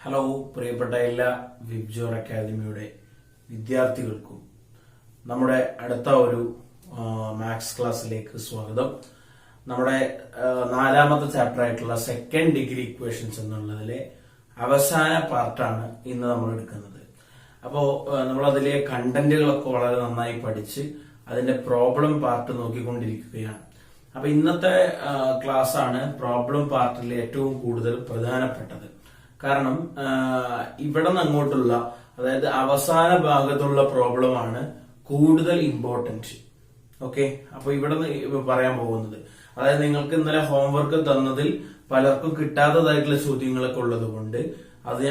Hello പ്രിയപ്പെട്ട എല്ലാ VIBGYOR അക്കാദമിയുടെ വിദ്യാർത്ഥികൾക്കും നമ്മുടെ അടുത്ത ഒരു മാത്സ് ക്ലാസ്സിലേക്ക് സ്വാഗതം. നമ്മുടെ നാലാമത്തെ ചാപ്റ്റർ ആയിട്ടുള്ള സെക്കൻഡ് ഡിഗ്രി ഇക്വേഷൻസ് എന്നുള്ളതിലെ അവസാന പാർട്ടാണ് ഇന്ന് നമ്മൾ എടുക്കുന്നത്. അപ്പോ നമ്മൾ അതിലെ കണ്ടന്റുകളൊക്കെ വളരെ നന്നായി പഠിച്ച് അതിന്റെ പ്രോബ്ലം പാർട്ട് നോക്കിക്കൊണ്ടിരിക്കുകയാണ്. അപ്പൊ ഇന്നത്തെ ക്ലാസ് ആണ് പ്രോബ്ലം പാർട്ടിൽ ഏറ്റവും കൂടുതൽ പ്രധാനപ്പെട്ടത്. കാരണം ഇവിടെ നിന്ന് അങ്ങോട്ടുള്ള, അതായത് അവസാന ഭാഗത്തുള്ള പ്രോബ്ലമാണ് കൂടുതൽ ഇമ്പോർട്ടന്റ്. ഓക്കെ, അപ്പൊ ഇവിടെ നിന്ന് പറയാൻ പോകുന്നത്, അതായത് നിങ്ങൾക്ക് ഇന്നലെ ഹോംവർക്ക് തന്നതിൽ പലർക്കും കിട്ടാത്തതായിട്ടുള്ള ചോദ്യങ്ങളൊക്കെ ഉള്ളത് കൊണ്ട്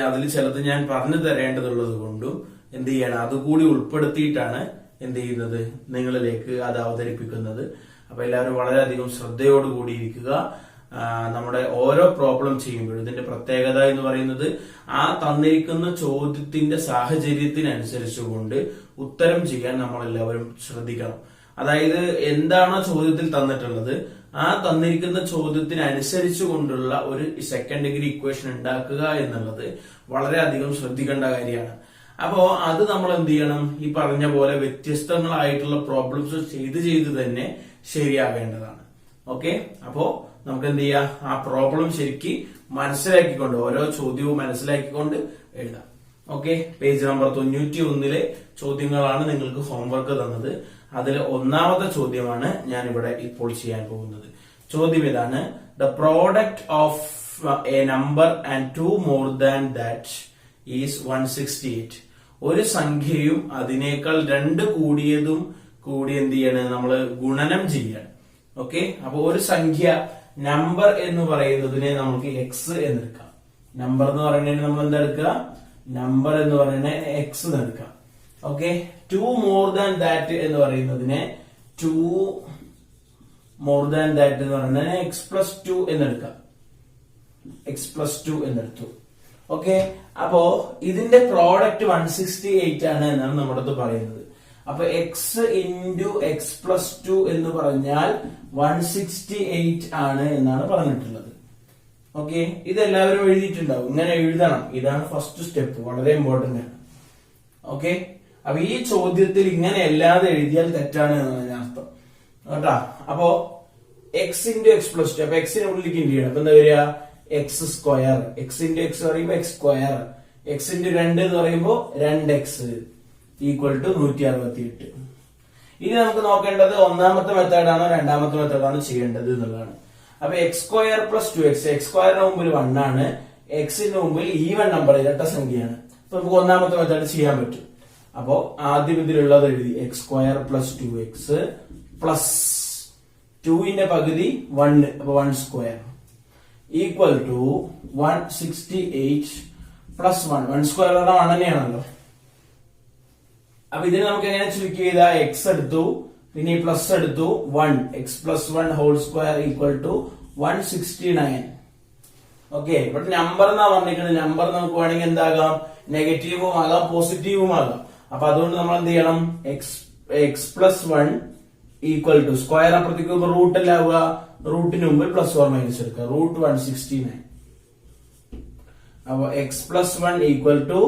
അതിൽ ചിലത് ഞാൻ പറഞ്ഞു തരേണ്ടതുള്ളത് കൊണ്ടും എന്ത് ചെയ്യണം, അതുകൂടി ഉൾപ്പെടുത്തിയിട്ടാണ് എന്ത് ചെയ്യുന്നത്, നിങ്ങളിലേക്ക് അത് അവതരിപ്പിക്കുന്നത്. അപ്പൊ എല്ലാവരും വളരെയധികം ശ്രദ്ധയോടുകൂടി ഇരിക്കുക. നമ്മുടെ ഓരോ പ്രോബ്ലം ചെയ്യുമ്പോഴും ഇതിന്റെ പ്രത്യേകത എന്ന് പറയുന്നത് ആ തന്നിരിക്കുന്ന ചോദ്യത്തിന്റെ സാഹചര്യത്തിനനുസരിച്ചുകൊണ്ട് ഉത്തരം ചെയ്യാൻ നമ്മൾ എല്ലാവരും ശ്രദ്ധിക്കണം. അതായത് എന്താണോ ചോദ്യത്തിൽ തന്നിട്ടുള്ളത് ആ തന്നിരിക്കുന്ന ചോദ്യത്തിനനുസരിച്ചു കൊണ്ടുള്ള ഒരു സെക്കൻഡ് ഡിഗ്രി ഇക്വേഷൻ ഉണ്ടാക്കുക എന്നുള്ളത് വളരെയധികം ശ്രദ്ധിക്കേണ്ട കാര്യമാണ്. അപ്പോ അത് നമ്മൾ എന്ത് ചെയ്യണം, ഈ പറഞ്ഞ പോലെ വ്യത്യസ്തങ്ങളായിട്ടുള്ള പ്രോബ്ലംസ് ചെയ്ത് തന്നെ ശരിയാവേണ്ടതാണ്. ഓക്കെ, അപ്പോ നമുക്ക് എന്ത് ചെയ്യാം, ആ പ്രോബ്ലം ശരിക്ക് മനസ്സിലാക്കിക്കൊണ്ട് ഓരോ ചോദ്യവും മനസ്സിലാക്കിക്കൊണ്ട് എഴുതാം. ഓക്കെ, പേജ് നമ്പർ 91 ചോദ്യങ്ങളാണ് നിങ്ങൾക്ക് ഹോംവർക്ക് തന്നത്. അതിൽ ഒന്നാമത്തെ ചോദ്യമാണ് ഞാൻ ഇവിടെ ഇപ്പോൾ ചെയ്യാൻ പോകുന്നത്. ചോദ്യം ഇതാണ്: the product of A number and 2 more than that is 168. ഒരു സംഖ്യയും അതിനേക്കാൾ 2 കൂടിയതും കൂടി എന്ത് ചെയ്യണം, നമ്മള് ഗുണനം ചെയ്യണം. ഓക്കെ, അപ്പൊ ഒരു സംഖ്യ നമ്പർ എന്ന് പറയുന്നതിനെ നമുക്ക് എക്സ് എന്നെടുക്കാം. നമ്പർ എന്ന് പറയുന്നതിന് നമ്മൾ എന്താ എടുക്കുക, നമ്പർ എന്ന് പറയുന്നത് എക്സ് എന്ന് എടുക്കാം. ഓക്കെ, 2 മോർ ദാൻ ദാറ്റ് എന്ന് പറയുന്നതിനെ 2 മോർ ദാൻ ദാറ്റ് എന്ന് പറയുന്നതിനെ എക്സ് പ്ലസ് 2 എന്നെടുക്കാം. X plus 2 എന്നെടുത്തു. ഓക്കെ, അപ്പോ ഇതിന്റെ പ്രോഡക്റ്റ് 168 ആണ് എന്നാണ് നമ്മുടെ അടുത്ത് പറയുന്നത്. അപ്പൊ എക്സ് ഇൻറ്റു എക്സ് പ്ലസ് 2 എന്ന് പറഞ്ഞാൽ 168 ആണ് എന്നാണ് പറഞ്ഞിട്ടുള്ളത്. ഓക്കെ, ഇതെല്ലാവരും എഴുതിയിട്ടുണ്ടാവും. ഇങ്ങനെ എഴുതണം, ഇതാണ് ഫസ്റ്റ് സ്റ്റെപ്പ്, വളരെ ഇമ്പോർട്ടന്റ് ആണ്. ഓക്കെ, അപ്പൊ ഈ ചോദ്യത്തിൽ ഇങ്ങനെ അല്ലാതെ എഴുതിയാൽ തെറ്റാണ് എന്നാണ് അർത്ഥം കേട്ടാ. അപ്പോ എക്സ് ഇൻറ്റു എക്സ് പ്ലസ് 2, അപ്പൊ എക്സിനെ ഉള്ളിലേക്ക് ഇൻറ്റു ചെയ്യണം. അപ്പൊ എന്താ വരിക, X square. X into X പറയുമ്പോ എക്സ് സ്ക്വയർ. എക്സ് ഇൻറ്റു 2 എന്ന് പറയുമ്പോ 2x ഈക്വൽ ടു 168. ഇനി നമുക്ക് നോക്കേണ്ടത് ഒന്നാമത്തെ മെത്തേഡാണോ രണ്ടാമത്തെ മെത്തേഡാണോ ചെയ്യേണ്ടത് എന്നുള്ളതാണ്. അപ്പൊ X square plus 2x, X സ്ക്വയറിന് മുമ്പിൽ 1 ആണ്, എക്സിന് മുമ്പിൽ ഈവൻ നമ്പർ ഇരട്ട സംഖ്യയാണ്. അപ്പൊ നമുക്ക് ഒന്നാമത്തെ മെത്തേഡ് ചെയ്യാൻ പറ്റും. അപ്പോ ആദ്യം ഇതിലുള്ളത് എഴുതി, x square plus 2x plus 2ന്റെ പകുതി 1, അപ്പൊ 1 square equal to 168 plus 1 square 1 തന്നെയാണല്ലോ. അപ്പൊ ഇതിന് നമുക്ക് എങ്ങനെ ചുരുക്കി ചെയ്താൽ, എക്സ് എടുത്തു, പിന്നെ ഈ പ്ലസ് എടുത്തു, 1 x plus 1 whole square equal to 169. Okay, ഇവിടെ നമ്പർ എന്നാ പറഞ്ഞിരിക്കുന്നത്. നമ്പർ നമുക്ക് വേണമെങ്കിൽ എന്താകാം, നെഗറ്റീവും ആകാം പോസിറ്റീവും ആകാം. അപ്പൊ അതുകൊണ്ട് നമ്മൾ എന്ത് ചെയ്യണം, x plus 1 equal to square അപ്പുറത്തേക്ക് റൂട്ട് അല്ല ആവുക, റൂട്ടിന് മുമ്പിൽ പ്ലസ് ഓർ മൈനസ് എടുക്കുക, റൂട്ട് 169. അപ്പൊ x plus 1 equal to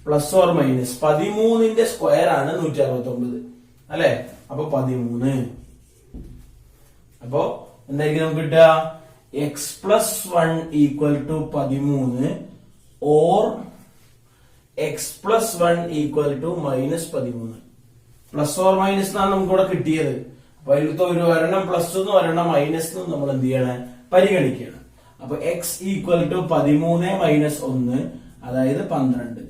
plus or minus 13ന്റെ സ്ക്വയർ ആണ് 169 അല്ലെ. അപ്പൊ 13. അപ്പോ എന്തായിരിക്കും നമുക്ക് കിട്ടുക, x plus 1 equal to 13 or x plus 1 equal to minus 13. Plus or minus എന്നാണ് നമുക്ക് ഇവിടെ കിട്ടിയത്. അപ്പൊ അതിലത്തെ ഒരെണ്ണം പ്ലസ് എന്നും ഒരെണ്ണം മൈനസ് എന്നും നമ്മൾ എന്ത് ചെയ്യണം, പരിഗണിക്കണം. അപ്പൊ എക്സ് ഈക്വൽ ടു 13 മൈനസ് 1, അതായത് 12.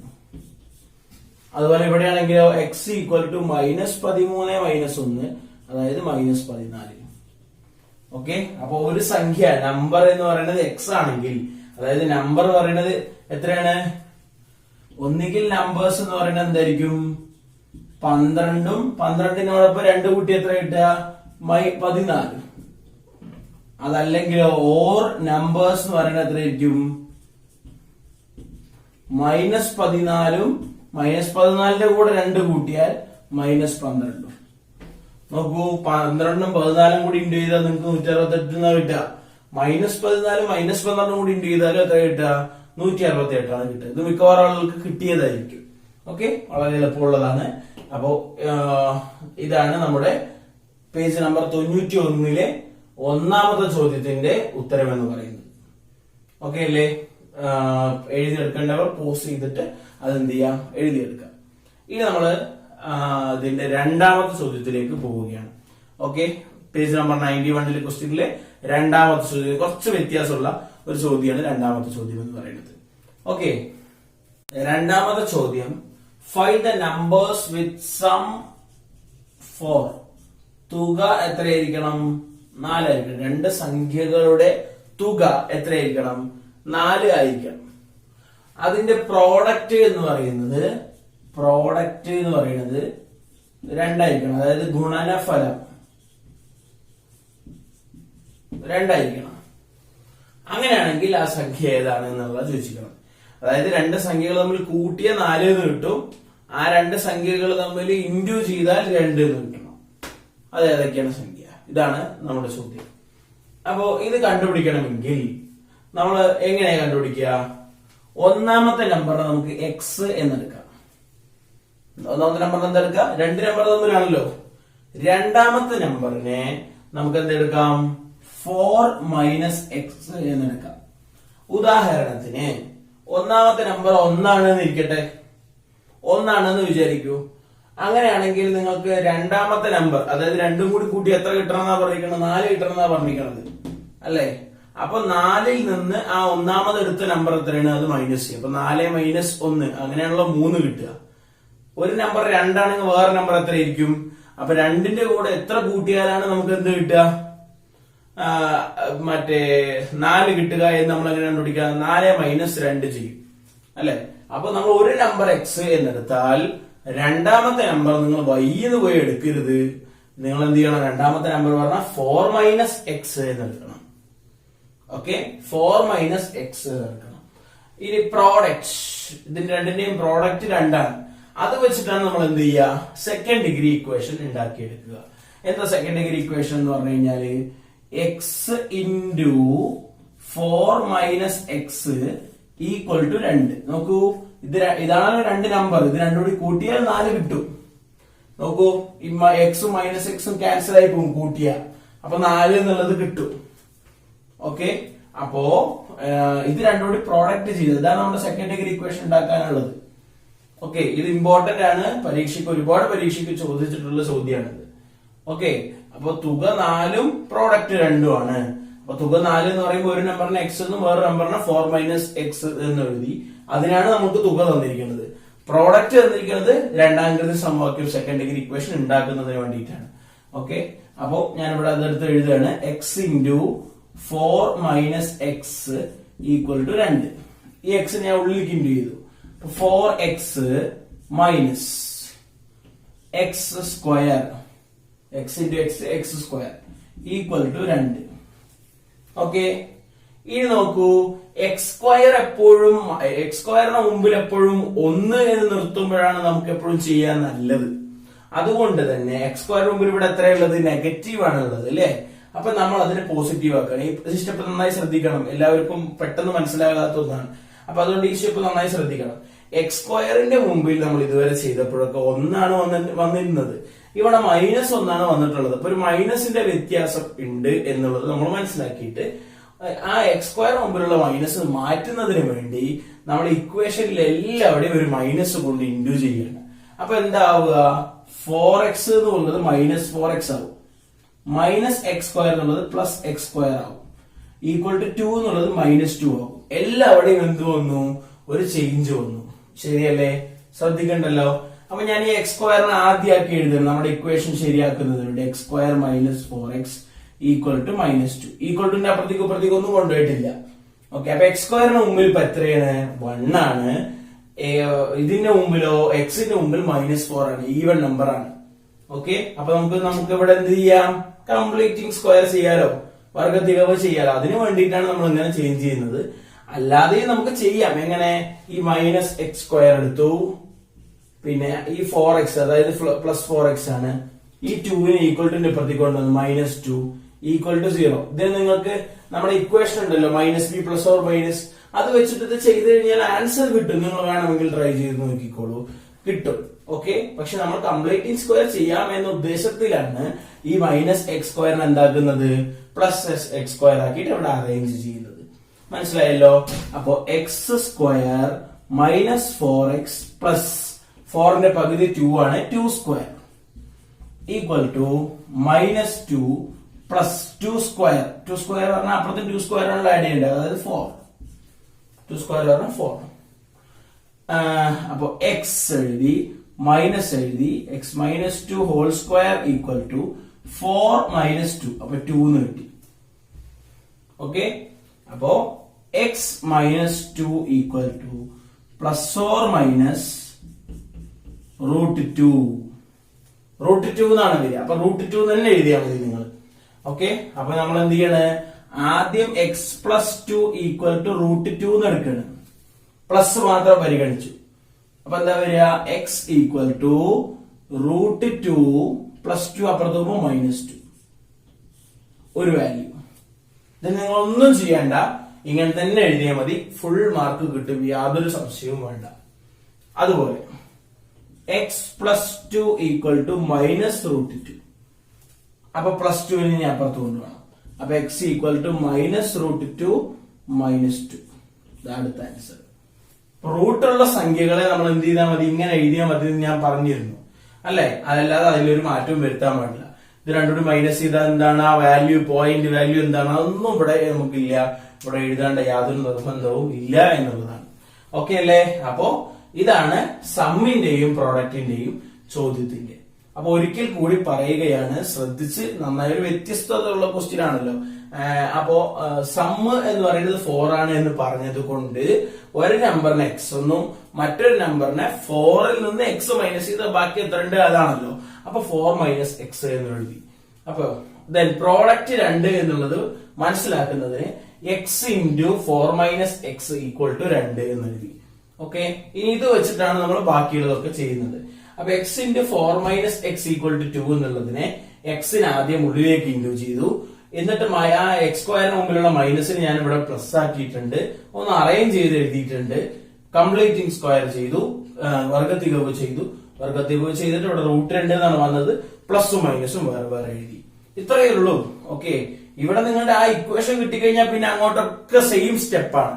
അതുപോലെ ഇവിടെയാണെങ്കിലോ x equal to minus 13 minus 1, അതായത് മൈനസ് 14. ഓക്കെ, അപ്പൊ ഒരു സംഖ്യ നമ്പർ എന്ന് പറയുന്നത് എക്സ് ആണെങ്കിൽ, അതായത് നമ്പർ എന്ന് പറയുന്നത് എത്രയാണ്, ഒന്നുകിൽ നമ്പേഴ്സ് എന്ന് പറയുന്നത് എന്തായിരിക്കും 12ഉം 12നോടൊപ്പം 2 കൂട്ടി എത്ര കിട്ടുക, 14. അതല്ലെങ്കിലോ ഓർ നമ്പേഴ്സ് എന്ന് പറയുന്നത് എത്രയായിരിക്കും, മൈനസ് 14ഉം മൈനസ് 14ന്റെ കൂടെ 2 കൂട്ടിയാൽ മൈനസ് 12. നോക്കൂ, 12ഉം 14ഉം കൂടി ഇൻഡു ചെയ്താൽ നിങ്ങൾക്ക് 168 കിട്ടുക. -14 -12 കൂടി ഇൻഡു ചെയ്താലും എത്ര കിട്ടുക? 168 കിട്ടുക. ഇത് മിക്കവാറും ആളുകൾക്ക് കിട്ടിയതായിരിക്കും. ഓക്കെ, വളരെ എളുപ്പമുള്ളതാണ്. അപ്പോ ഇതാണ് നമ്മുടെ പേജ് നമ്പർ 91 ഒന്നാമത്തെ ചോദ്യത്തിന്റെ ഉത്തരം എന്ന് പറയുന്നത്. ഓക്കെ അല്ലേ? എഴുതിയെടുക്കേണ്ടവർ പോസ് ചെയ്തിട്ട് അതെന്ത് ചെയ്യാം, എഴുതിയെടുക്കാം. ഇനി നമ്മള് ഇതിന്റെ രണ്ടാമത്തെ ചോദ്യത്തിലേക്ക് പോവുകയാണ്. ഓക്കെ, പേജ് നമ്പർ 91 ക്വസ്റ്റ്യനിലെ രണ്ടാമത്തെ ചോദ്യം കുറച്ച് വ്യത്യാസമുള്ള ഒരു ചോദ്യമാണ് രണ്ടാമത്തെ ചോദ്യം എന്ന് പറയുന്നത്. ഓക്കെ, രണ്ടാമത്തെ ചോദ്യം, find the numbers with sum 4. തുക എത്രയായിരിക്കണം? 4 ആയിരിക്കണം. രണ്ട് സംഖ്യകളുടെ തുക എത്രയായിരിക്കണം? 4 ആയിരിക്കണം. അതിന്റെ പ്രോഡക്റ്റ് എന്ന് പറയുന്നത് 2 ആയിരിക്കണം. അതായത് ഗുണനഫലം 2 ആയിരിക്കണം. അങ്ങനെയാണെങ്കിൽ ആ സംഖ്യ ഏതാണ് എന്നുള്ളത് ചോദിച്ചിരിക്കണം. അതായത് രണ്ട് സംഖ്യകൾ തമ്മിൽ കൂട്ടിയ 4 എന്ന് കിട്ടും. ആ രണ്ട് സംഖ്യകൾ തമ്മിൽ ഇൻഡ്യൂ ചെയ്താൽ 2 എന്ന് കിട്ടണം. അത് ഏതൊക്കെയാണ് സംഖ്യ? ഇതാണ് നമ്മുടെ ചോദ്യം. അപ്പോ ഇത് കണ്ടുപിടിക്കണമെങ്കിൽ നമ്മൾ എങ്ങനെയാ കണ്ടുപിടിക്കുക? ഒന്നാമത്തെ നമ്പർ നമുക്ക് എക്സ് എന്നെടുക്കാം. ഒന്നാമത്തെ നമ്പർ എന്തെടുക്കാം? 2 നമ്പർ തമ്മിലാണല്ലോ. രണ്ടാമത്തെ നമ്പറിനെ നമുക്ക് എന്തെടുക്കാം? 4 മൈനസ് എക്സ് എന്നെടുക്കാം. ഉദാഹരണത്തിന് ഒന്നാമത്തെ നമ്പർ 1 ആണെന്ന് ഇരിക്കട്ടെ, 1 ആണെന്ന് വിചാരിക്കൂ. അങ്ങനെയാണെങ്കിൽ നിങ്ങൾക്ക് രണ്ടാമത്തെ നമ്പർ, അതായത് രണ്ടും കൂടി കൂട്ടി എത്ര കിട്ടണമെന്നാ പറഞ്ഞിരിക്കുന്നത്? 4 കിട്ടണമെന്നാ പറഞ്ഞിരിക്കുന്നത് അല്ലേ? അപ്പൊ 4ൽ നിന്ന് ആ ഒന്നാമത് എടുത്ത നമ്പർ എത്രയാണ്? അത് മൈനസ് ചെയ്യും. അപ്പൊ 4 മൈനസ് 1 അങ്ങനെയാണല്ലോ 3 കിട്ടുക. ഒരു നമ്പർ 2 ആണെങ്കിൽ വേറെ നമ്പർ എത്ര ആയിരിക്കും? അപ്പൊ 2ന്റെ കൂടെ എത്ര കൂട്ടിയാലാണ് നമുക്ക് എന്ത് കിട്ടുക? മറ്റേ 4 കിട്ടുക എന്ന് നമ്മൾ എങ്ങനെ കണ്ടുപിടിക്കുക? 4 മൈനസ് 2 ചെയ്യും അല്ലെ? അപ്പൊ നമ്മൾ ഒരു നമ്പർ എക്സ് എന്നെടുത്താൽ രണ്ടാമത്തെ നമ്പർ നിങ്ങൾ വൈന്ന് പോയി എടുക്കരുത്. നിങ്ങൾ എന്ത് ചെയ്യണം? രണ്ടാമത്തെ നമ്പർ പറഞ്ഞാൽ 4 മൈനസ് എക്സ് എന്നെടുക്കണം. ഓക്കെ, 4 മൈനസ് എക്സ് എടുക്കണം. ഇനി പ്രോഡക്റ്റ്, ഇതിന്റെ രണ്ടിന്റെയും പ്രോഡക്റ്റ് 2 ആണ്. അത് വെച്ചിട്ടാണ് നമ്മൾ എന്ത് ചെയ്യുക? സെക്കൻഡ് ഡിഗ്രി ഇക്വേഷൻ ഉണ്ടാക്കിയെടുക്കുക. എന്താ സെക്കൻഡ് ഡിഗ്രി ഇക്വേഷൻ എന്ന് പറഞ്ഞു കഴിഞ്ഞാല് x into 4 minus x equal to 2. നോക്കൂ, ഇതാണ് 2 നമ്പർ. ഇത് രണ്ടും കൂടി കൂട്ടിയാൽ 4 കിട്ടും. നോക്കൂ, എക്സും മൈനസ് എക്സും ക്യാൻസൽ ആയി പോകും കൂട്ടിയ. അപ്പൊ 4 എന്നുള്ളത് കിട്ടും. ഓക്കെ, അപ്പോ ഇത് രണ്ടും കൂടി പ്രോഡക്റ്റ് ചെയ്തത്. ഇതാണ് നമ്മുടെ സെക്കൻഡ് ഡിഗ്രി ഇക്വേഷൻ ഉണ്ടാക്കാനുള്ളത്. ഓക്കെ, ഇത് ഇമ്പോർട്ടന്റ് ആണ്. ഒരുപാട് പരീക്ഷയ്ക്ക് ചോദിച്ചിട്ടുള്ള ചോദ്യമാണിത്. ഓക്കെ, അപ്പൊ തുക 4ഉം പ്രോഡക്റ്റ് 2ഉം ആണ്. അപ്പൊ തുക 4 എന്ന് പറയുമ്പോൾ ഒരു നമ്പറിന് എക്സ് എന്നും വേറെ നമ്പറിന് 4 മൈനസ് എക്സ് എന്ന് എഴുതി. അതിനാണ് നമുക്ക് തുക തന്നിരിക്കുന്നത്. പ്രോഡക്റ്റ് തന്നിരിക്കുന്നത് രണ്ടാം കൃതി സമവാക്യം സെക്കൻഡ് ഡിഗ്രി ഇക്വേഷൻ ഉണ്ടാക്കുന്നതിന് വേണ്ടിയിട്ടാണ്. ഓക്കെ, അപ്പോ ഞാനിവിടെ അതെടുത്ത് എഴുതുകയാണ്. X into 4 minus x equal to 2. ഈ എക്സ് ഞാൻ ഉള്ളിലേക്ക് ഇൻറ്റു ചെയ്തു. 4x minus x square, x into x, x square equal to 2. Okay, ഇനി നോക്കൂ, എക്സ് സ്ക്വയർ എപ്പോഴും, എക്സ് സ്ക്വയറിന് മുമ്പിൽ എപ്പോഴും 1 എന്ന് നിർത്തുമ്പോഴാണ് നമുക്ക് എപ്പോഴും ചെയ്യാൻ നല്ലത്. അതുകൊണ്ട് തന്നെ എക്സ് സ്ക്വയർ മുമ്പിൽ ഇവിടെ എത്രയുള്ളത്? നെഗറ്റീവ് ആണ് ഉള്ളത് അല്ലെ? അപ്പൊ നമ്മൾ അതിനെ പോസിറ്റീവ് ആക്കണം. ഈ സ്റ്റെപ്പ് നന്നായി ശ്രദ്ധിക്കണം. എല്ലാവർക്കും പെട്ടെന്ന് മനസ്സിലാകാത്ത ഒന്നാണ്. അപ്പൊ അതുകൊണ്ട് ഈ സ്റ്റെപ്പ് നന്നായി ശ്രദ്ധിക്കണം. എക്സ് സ്ക്വയറിന്റെ മുമ്പിൽ നമ്മൾ ഇതുവരെ ചെയ്തപ്പോഴൊക്കെ 1 ആണ് വന്നിരുന്നത്. ഇവിടെ -1 ആണ് വന്നിട്ടുള്ളത്. അപ്പൊ ഒരു മൈനസിന്റെ വ്യത്യാസം ഉണ്ട് എന്നുള്ളത് നമ്മൾ മനസ്സിലാക്കിയിട്ട് ആ എക്സ് സ്ക്വയർ മുമ്പിലുള്ള മൈനസ് മാറ്റുന്നതിന് വേണ്ടി നമ്മൾ ഇക്വേഷനിൽ എല്ലാവരുടെയും ഒരു മൈനസ് കൊണ്ട് ഇൻഡ്യൂ ചെയ്യണം. അപ്പൊ എന്താവുക? 4x എന്നുള്ളത് -4x ആവും. മൈനസ് എക്സ് സ്ക്വയർ എന്നുള്ളത് പ്ലസ് എക്സ് സ്ക്വയർ ആവും. ഈക്വൽ ടു 2 എന്നുള്ളത് -2 ആവും. എല്ലാവരുടെയും എന്ത് വന്നു? ഒരു ചേഞ്ച് വന്നു. ശരിയല്ലേ? ശ്രദ്ധിക്കണ്ടല്ലോ. അപ്പൊ ഞാൻ ഈ എക്സ് സ്ക്വയറിനെ ആദ്യമാക്കി എഴുതണം നമ്മുടെ ഇക്വേഷൻ ശരിയാക്കുന്നതിലൂടെ. X square minus 4x equal to -2. Equal ടുന്റെ അപ്പുറത്തേക്ക് ഒന്നും കൊണ്ടുപോയിട്ടില്ല. ഓക്കെ, അപ്പൊ എക്സ് സ്ക്വയറിന് മുമ്പിൽ ഇപ്പൊ എത്രയാണ്? 1 ആണ്. ഇതിന്റെ മുമ്പിലോ എക്സിന്റെ മുമ്പിൽ -4 ആണ്. ഈവൻ നമ്പർ ആണ്. ഓക്കെ, അപ്പൊ നമുക്ക് ഇവിടെ എന്ത് ചെയ്യാം? കംപ്ലീറ്റിംഗ് സ്ക്വയർ ചെയ്യാലോ, വർഗത്തികവ് ചെയ്യാലോ. അതിന് വേണ്ടിയിട്ടാണ് നമ്മൾ ഇങ്ങനെ ചേഞ്ച് ചെയ്യുന്നത്. അല്ലാതെയും നമുക്ക് ചെയ്യാം. എങ്ങനെ? ഈ മൈനസ് എക്സ് സ്ക്വയർ എടുത്തു, പിന്നെ ഈ 4x അതായത് പ്ലസ് 4x ആണ്. ഈ 2ന് ഈക്വൽ ടു ഇപ്പുറത്തേക്ക് കൊണ്ടുവന്നു -2 ഈക്വൽ ടു 0. ഇതിന് നിങ്ങൾക്ക് നമ്മുടെ ഇക്വേഷൻ ഉണ്ടല്ലോ, -b പ്ലസ് ഓർ മൈനസ്, അത് വെച്ചിട്ട് ഇത് ചെയ്ത് കഴിഞ്ഞാൽ ആൻസർ കിട്ടും. നിങ്ങൾ വേണമെങ്കിൽ ട്രൈ ചെയ്ത് നോക്കിക്കോളൂ, കിട്ടും. ഓക്കെ, പക്ഷെ നമ്മൾ കംപ്ലീറ്റിംഗ് സ്ക്വയർ ചെയ്യാം എന്ന ഉദ്ദേശത്തിലാണ് ഈ -x² എന്താക്കുന്നത് +x² ആക്കിയിട്ട് ഇവിടെ അറേഞ്ച് ചെയ്യുന്നത്. മനസ്സിലായല്ലോ? അപ്പോ x² -4x പ്ലസ് 4ന്റെ പകുതി 2 ആണ്, 2² ഈക്വൽ ടു -2 പ്ലസ് 2² 2² പറഞ്ഞാൽ അപ്പുറത്ത് 2² ആണല്ലോ ആഡ് ചെയ്യേണ്ടത്, അതായത് 4. 2² പറഞ്ഞാൽ 4. അപ്പൊ x എഴുതി മൈനസ് എഴുതി x -2 whole square equal to 4 - 2, അപ്പൊ 2 എന്ന് കിട്ടി. ഓക്കെ, അപ്പോ x -2 ഈക്വൽ ടു +or- √2. √2 എന്നാണ് വരിക. അപ്പൊ √2 തന്നെ എഴുതിയാൽ മതി നിങ്ങൾ. ഓക്കെ, അപ്പൊ നമ്മൾ എന്ത് ചെയ്യണ്, ആദ്യം x+2 ഈക്വൽ ടു √2 എന്ന് എടുക്കണം. പ്ലസ് മാത്രം പരിഗണിച്ചു. അപ്പൊ എന്താ വരിക, x ഈക്വൽ ടു √2 +2 അപ്പുറത്ത് പോകുമ്പോ -2 ഒരു വാല്യൂ. ഇത് നിങ്ങൾ ഒന്നും ചെയ്യണ്ട, ഇങ്ങനെ തന്നെ എഴുതിയാൽ മതി, ഫുൾ മാർക്ക് കിട്ടും, യാതൊരു സംശയവും വേണ്ട. അതുപോലെ x+2 ഈക്വൽ ടു -√2. അപ്പൊ +2 ഞാൻ അപ്പുറത്ത് കൊണ്ടുപോകണം. അപ്പൊ x ഈക്വൽ ടു -√2 -2. അടുത്ത ആൻസർ. റൂട്ടുള്ള സംഖ്യകളെ നമ്മൾ എന്ത് ചെയ്താൽ മതി, ഇങ്ങനെ എഴുതിയാൽ മതി എന്ന് ഞാൻ പറഞ്ഞിരുന്നു അല്ലെ. അതല്ലാതെ അതിലൊരു മാറ്റവും വരുത്താൻ പാടില്ല. ഇത് രണ്ടുകൂടി മൈനസ് ചെയ്താൽ എന്താണ് ആ വാല്യൂ, പോയിന്റ് വാല്യൂ എന്താണ്, അതൊന്നും ഇവിടെ നമുക്കില്ല. ഇവിടെ എഴുതേണ്ട യാതൊരു നിർബന്ധവും ഇല്ല എന്നുള്ളതാണ്. ഓക്കെ അല്ലേ? അപ്പോ ഇതാണ് സമ്മിന്റെയും പ്രോഡക്റ്റിന്റെയും ചോദ്യത്തിന്റെ. അപ്പൊ ഒരിക്കൽ കൂടി പറയുകയാണ്, ശ്രദ്ധിച്ച് നന്നായി, ഒരു വ്യത്യസ്തത ഉള്ള ക്വസ്റ്റ്യൻ ആണല്ലോ. അപ്പോ സമ്മ് എന്ന് പറയുന്നത് 4 ആണ് എന്ന് പറഞ്ഞത് കൊണ്ട് ഒരു നമ്പറിന് x എന്നും മറ്റൊരു നമ്പറിനെ 4ൽ നിന്ന് x മൈനസ് ചെയ്ത ബാക്കി എത്ര ഉണ്ട് അതാണല്ലോ. അപ്പൊ 4 - x എന്ന് എഴുതി. അപ്പൊ ദെൻ പ്രോഡക്റ്റ് 2 എന്നുള്ളത് മനസ്സിലാക്കുന്നതിന് x × 4 - x ഈക്വൽ ടു 2 എന്ന് എഴുതി. ഓക്കെ, ഇനി ഇത് വെച്ചിട്ടാണ് നമ്മൾ ബാക്കിയുള്ളതൊക്കെ ചെയ്യുന്നത്. അപ്പൊ x × 4 - x ഈക്വൽ ടു 2 എന്നുള്ളതിനെ x-ന് ആദ്യം ഉള്ളിലേക്ക് ഇൻഡു ചെയ്തു. എന്നിട്ട് ആ x² മുമ്പിലുള്ള മൈനസിന് ഞാൻ ഇവിടെ പ്ലസ് ആക്കിയിട്ടുണ്ട്, ഒന്ന് അറേഞ്ച് ചെയ്ത് എഴുതിയിട്ടുണ്ട്. കംപ്ലീറ്റിംഗ് സ്ക്വയർ ചെയ്തു, വർഗത്തികവ് ചെയ്തു. വർഗത്തികവ് ചെയ്തിട്ട് ഇവിടെ √2 എന്നാണ് വന്നത്. പ്ലസും മൈനസും വേറെ വേറെ എഴുതി. ഇത്രയേ ഉള്ളൂ. ഓക്കെ, ഇവിടെ നിങ്ങളുടെ ആ ഇക്വേഷൻ കിട്ടിക്കഴിഞ്ഞാൽ പിന്നെ അങ്ങോട്ടൊക്കെ സെയിം സ്റ്റെപ്പാണ്.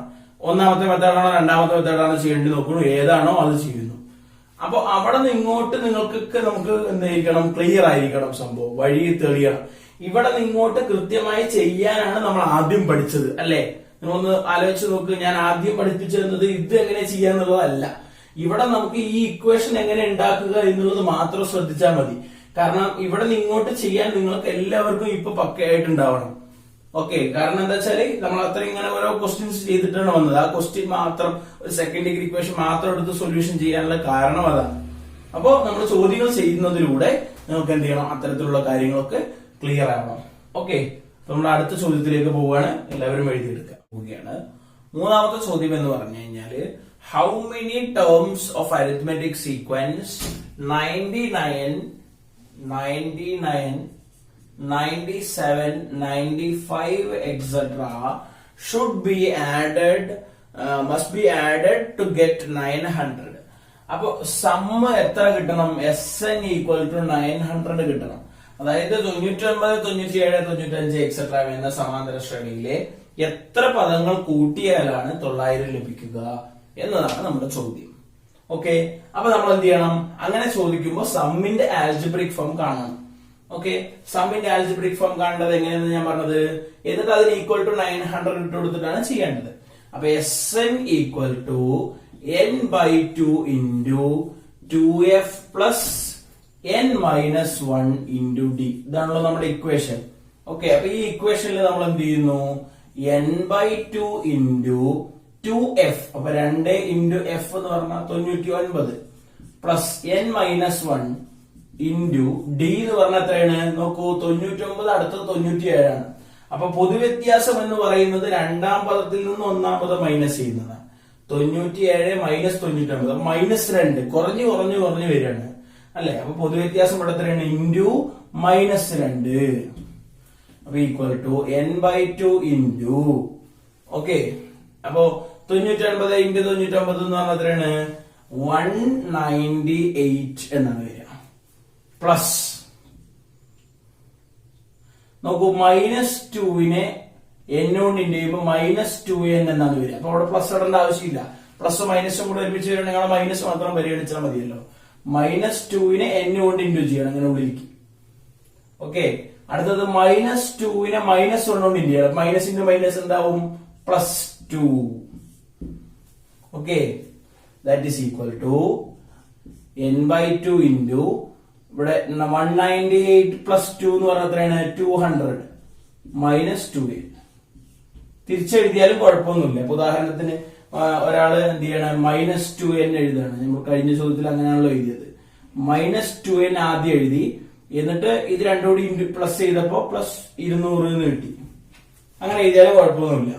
ഒന്നാമത്തെ മെത്തേഡാണോ രണ്ടാമത്തെ മെത്തേഡാണോ ചെയ്യേണ്ടി നോക്കുന്നു, ഏതാണോ അത് ചെയ്യുന്നു. അപ്പൊ അവിടെ നിന്ന് ഇങ്ങോട്ട് നിങ്ങൾക്കൊക്കെ നമുക്ക് എന്തായിരിക്കണം, ക്ലിയർ ആയിരിക്കണം, സംഭവം വഴി തെളിയണം. ഇവിടെ നിന്ന് ഇങ്ങോട്ട് കൃത്യമായി ചെയ്യാനാണ് നമ്മൾ ആദ്യം പഠിച്ചത് അല്ലെ. നിങ്ങളൊന്ന് ആലോചിച്ച് നോക്ക്, ഞാൻ ആദ്യം പഠിപ്പിച്ചിരുന്നത് ഇത് എങ്ങനെ ചെയ്യാന്നുള്ളതല്ല. ഇവിടെ നമുക്ക് ഈ ഇക്വേഷൻ എങ്ങനെ ഉണ്ടാക്കുക എന്നുള്ളത് മാത്രം ശ്രദ്ധിച്ചാൽ മതി. കാരണം ഇവിടെ നിന്ന് ഇങ്ങോട്ട് ചെയ്യാൻ നിങ്ങൾക്ക് എല്ലാവർക്കും ഇപ്പൊ പക്കയായിട്ടുണ്ടാവണം. ഓക്കെ, കാരണം എന്താ വെച്ചാല് നമ്മൾ അത്ര ഇങ്ങനെ ഓരോ ക്വസ്റ്റ്യൻസ് ചെയ്തിട്ടാണ് വന്നത്. ആ ക്വസ്റ്റ്യൻ മാത്രം, ഒരു സെക്കൻഡ് ഡിഗ്രി ഇക്വേഷൻ മാത്രം എടുത്ത് സൊല്യൂഷൻ ചെയ്യാനുള്ള കാരണം അതാണ്. അപ്പോ നമ്മൾ ചോദ്യങ്ങൾ ചെയ്യുന്നതിലൂടെ നിങ്ങൾക്ക് എന്ത് ചെയ്യണം, അത്തരത്തിലുള്ള കാര്യങ്ങളൊക്കെ ക്ലിയർ ആവണം. ഓക്കെ, നമ്മൾ അടുത്ത ചോദ്യത്തിലേക്ക് പോവുകയാണ്. എല്ലാവരും എഴുതിയെടുക്കാൻ പോവുകയാണ്. മൂന്നാമത്തെ ചോദ്യം എന്ന് പറഞ്ഞു കഴിഞ്ഞാല്, how many terms of arithmetic sequence 99, 97, 95, etc. should be added, must be added to get 900. അപ്പൊ സമ്മ് എത്ര കിട്ടണം, SN ഈക്വൽ ടു 900 കിട്ടണം. അതായത് 99, 97, 95 എക്സെട്ര എന്ന സമാന്തര ശ്രേണിയിലെ എത്ര പദങ്ങൾ കൂട്ടിയാലാണ് 900 ലഭിക്കുക എന്നതാണ് നമ്മുടെ ചോദ്യം. ഓക്കെ, അപ്പൊ നമ്മൾ എന്ത് ചെയ്യണം, അങ്ങനെ ചോദിക്കുമ്പോൾ സമ്മിന്റെ ആൽജിബ്രിക് ഫോം കാണണം. ഓക്കെ, സമ്മിന്റെ ആൽജിബ്രിക് ഫോം കാണേണ്ടത് എങ്ങനെയെന്ന് ഞാൻ പറഞ്ഞത്. എന്നിട്ട് അതിന് ഈക്വൽ ടു 900 ഇട്ട് കൊടുത്തിട്ടാണ് ചെയ്യേണ്ടത്. അപ്പൊ SN equal to n/2 into 2f plus n-1 into d. ഇതാണല്ലോ നമ്മുടെ ഇക്വേഷൻ. ഓക്കെ, അപ്പൊ ഈ ഇക്വേഷനിൽ നമ്മൾ എന്ത് ചെയ്യുന്നു, n/2 ഇൻറ്റു 2f, അപ്പൊ 2 ഇൻറ്റു f എന്ന് പറഞ്ഞാൽ 99 പ്ലസ് n-1 ഇൻറ്റു d എന്ന് പറഞ്ഞാൽ എത്രയാണ് നോക്കൂ, 99, അടുത്തത് 97 ആണ്. അപ്പൊ പൊതുവ്യത്യാസം എന്ന് പറയുന്നത് രണ്ടാം പദത്തിൽ നിന്ന് ഒന്നാം പദം മൈനസ് ചെയ്യുന്നതാണ്. 97 മൈനസ് 99, -2 കുറഞ്ഞു കുറഞ്ഞു കുറഞ്ഞു വരികയാണ് അല്ലെ. അപ്പൊ പൊതുവ്യത്യാസം ഇവിടെ എത്രയാണ്, ഇൻറ്റു -2. അപ്പൊ equal to n/2 into, okay, അപ്പോ 99 into 99 എന്ന് പറഞ്ഞാൽ എത്രയാണ്? 198 എന്നാണ് വരിക. പ്ലസ് നോക്കൂ, -2നെ n കൊണ്ട് ഇൻഡ് ചെയ്യുമ്പോൾ -2n എന്നാണ് വരിക. അപ്പൊ അവിടെ പ്ലസ് ഇടേണ്ട ആവശ്യമില്ല. പ്ലസ് മൈനസും കൂടെ ഒരുമിച്ച് വരികയാണെങ്കിൽ നിങ്ങൾ മൈനസ് മാത്രം പരിഗണിച്ചാൽ മതിയല്ലോ. -2നെ n കൊണ്ട് ഇൻഡു ചെയ്യണം, അങ്ങനെ ഉള്ളിലേക്ക്. ഓക്കെ, അടുത്തത് -2നെ -1 കൊണ്ട് ഇൻഡു ചെയ്യണം. മൈനസ് ഇൻറ്റു മൈനസ് എന്താവും? +2. Okay, that is equal to n/2 into ഇവിടെ 198 + 2 എന്ന് പറഞ്ഞാൽ എത്രയാണ്? 200 -2n. തിരിച്ചെഴുതിയാലും കുഴപ്പമൊന്നുമില്ല. ഇപ്പൊ ഉദാഹരണത്തിന് ഒരാള് എന്ത് ചെയ്യണം? -2n എഴുതാണ്. നമ്മൾ കഴിഞ്ഞ ചോദ്യത്തിൽ അങ്ങനെയാണല്ലോ എഴുതിയത്. -2n ആദ്യം എഴുതി, എന്നിട്ട് ഇത് രണ്ടും കൂടി പ്ലസ് ചെയ്തപ്പോ +200 എന്ന് കിട്ടി. അങ്ങനെ എഴുതിയാലും കുഴപ്പമൊന്നുമില്ല.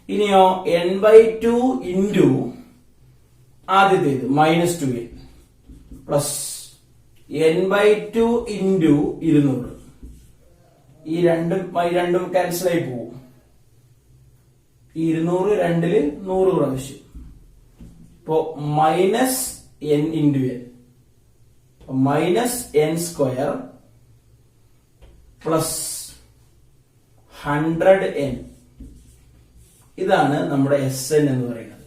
ഇനിയോ n/2 ഇൻറ്റു ആദ്യത്തേത് -2n പ്ലസ് n/2 ഇൻറ്റു 200. ഈ രണ്ടും ക്യാൻസൽ ആയി പോകും. 200 രണ്ടില് 100 പ്രാവശ്യം. ഇപ്പോ -n into n -n² plus 100n. ഇതാണ് നമ്മുടെ Sn എന്ന് പറയുന്നത്.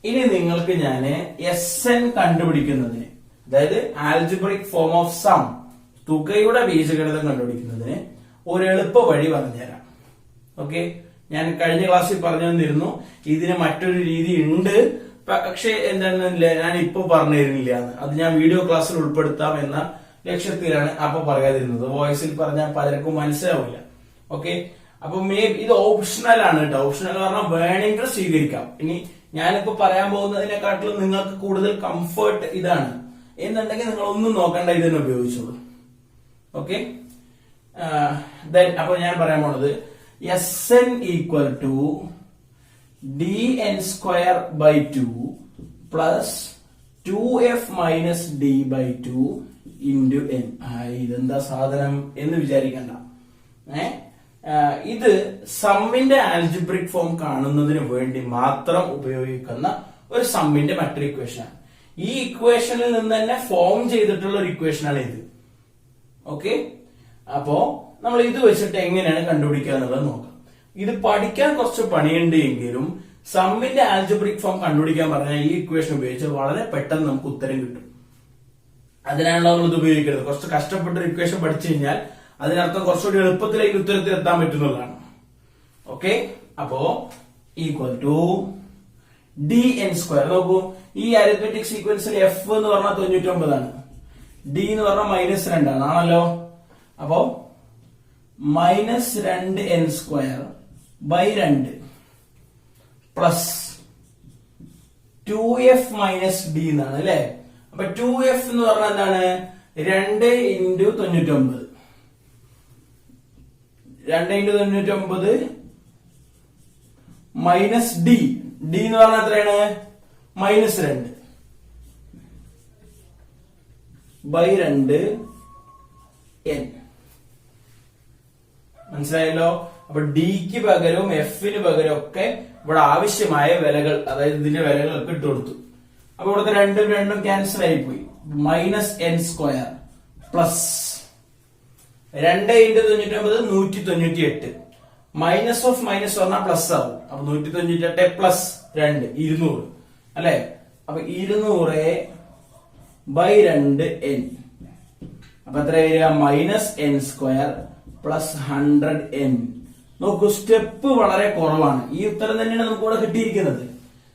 ഇനി നിങ്ങൾക്ക് ഞാൻ Sn കണ്ടുപിടിക്കുന്നതിന്, അതായത് ആൽജിബ്രിക് ഫോം ഓഫ് സം, തുകയുടെ ബീജഗണിതം കണ്ടുപിടിക്കുന്നതിന് ഒരു എളുപ്പ വഴി പറഞ്ഞുതരാം. ഓക്കെ, ഞാൻ കഴിഞ്ഞ ക്ലാസ്സിൽ പറഞ്ഞു തന്നിരുന്നു ഇതിന് മറ്റൊരു രീതി ഉണ്ട്, പക്ഷെ എന്താണെന്നില്ല ഞാൻ ഇപ്പൊ പറഞ്ഞു തരുന്നില്ല എന്ന്. അത് ഞാൻ വീഡിയോ ക്ലാസ്സിൽ ഉൾപ്പെടുത്താം എന്ന ലക്ഷ്യത്തിലാണ് അപ്പൊ പറയാതിരുന്നത്. വോയിസിൽ പറഞ്ഞാൽ പലർക്കും മനസ്സിലാവില്ല. ഓക്കെ, അപ്പൊ ഇത് ഓപ്ഷണൽ ആണ് കേട്ടോ. ഓപ്ഷണൽ പറഞ്ഞാൽ വേണമെങ്കിൽ സ്വീകരിക്കാം. ഇനി ഞാനിപ്പോ പറയാൻ പോകുന്നതിനെക്കാട്ടിലും നിങ്ങൾക്ക് കൂടുതൽ കംഫർട്ട് ഇതാണ് എന്നുണ്ടെങ്കിൽ നിങ്ങൾ ഒന്നും നോക്കണ്ട, ഇതിനെ ഉപയോഗിച്ചോളൂ. ഓക്കെ, അപ്പൊ ഞാൻ പറയാൻ പോണത് Sn equal to dn²/2 plus 2f - d/2 into n. ഇതെന്താ സാധനം എന്ന് വിചാരിക്കണ്ട. ഇത് സമ്മിന്റെ ആൽജിബ്രിക് ഫോം കാണുന്നതിന് വേണ്ടി മാത്രം ഉപയോഗിക്കുന്ന ഒരു സമ്മിന്റെ മറ്റൊരു ഇക്വേഷനാണ്. ഈ ഇക്വേഷനിൽ നിന്ന് തന്നെ ഫോം ചെയ്തിട്ടുള്ള ഒരു ഇക്വേഷനാണ് ഇത്. ഓക്കെ, അപ്പോ നമ്മൾ ഇത് വെച്ചിട്ട് എങ്ങനെയാണ് കണ്ടുപിടിക്കുക എന്നുള്ളത് നോക്കാം. ഇത് പഠിക്കാൻ കുറച്ച് പണിയുണ്ട് എങ്കിലും സമ്മിന്റെ ആൽജിബ്രിക് ഫോം കണ്ടുപിടിക്കാൻ പറഞ്ഞാൽ ഈ ഇക്വേഷൻ ഉപയോഗിച്ച് വളരെ പെട്ടെന്ന് നമുക്ക് ഉത്തരം കിട്ടും. അതിനാണല്ലോ നമ്മൾ ഇത് ഉപയോഗിക്കുന്നത്. കുറച്ച് കഷ്ടപ്പെട്ട ഒരു ഇക്വേഷൻ പഠിച്ചു കഴിഞ്ഞാൽ അതിനർത്ഥം കുറച്ചുകൂടി എളുപ്പത്തിലേക്ക് ഉത്തരത്തിൽ എത്താൻ പറ്റുന്നതാണ്. ഓക്കെ, അപ്പോ ഈക്വൽ ടു dn². നോക്കൂ, ഈ അരിത്മെറ്റിക് സീക്വൻസിൽ f എന്ന് പറഞ്ഞാൽ 99 ആണ്, d എന്ന് പറഞ്ഞാൽ -2 ആണ്, ആണല്ലോ. അപ്പോ -2n²/2 പ്ലസ് 2f - d എന്നാണ് അല്ലെ. അപ്പൊ 2f എന്ന് പറഞ്ഞാൽ എന്താണ്? 2 × 99. 2 × 99 മൈനസ് d. d എന്ന് പറഞ്ഞാൽ എത്രയാണ്? -2 /2 n. മനസ്സിലായല്ലോ. അപ്പൊ ഡിക്ക് പകരവും എഫിന് പകരം ഒക്കെ ഇവിടെ ആവശ്യമായ വിലകൾ, അതായത് ഇതിന്റെ വിലകളൊക്കെ ഇട്ട് കൊടുത്തു. അപ്പൊ ഇവിടുത്തെ രണ്ടും ക്യാൻസൽ ആയി പോയി. -n² plus 2 × 99 198. Minus of minus പറഞ്ഞാൽ പ്ലസ് ആവും. അപ്പൊ 198 പ്ലസ് 2 200 അല്ലെ. അപ്പൊ 200/2 n. അപ്പൊ എത്ര വരിക? -n² plus 100n. നോക്കൂ, സ്റ്റെപ്പ് വളരെ കുറവാണ്. ഈ ഉത്തരം തന്നെയാണ് നമുക്ക് ഇവിടെ കിട്ടിയിരിക്കുന്നത്.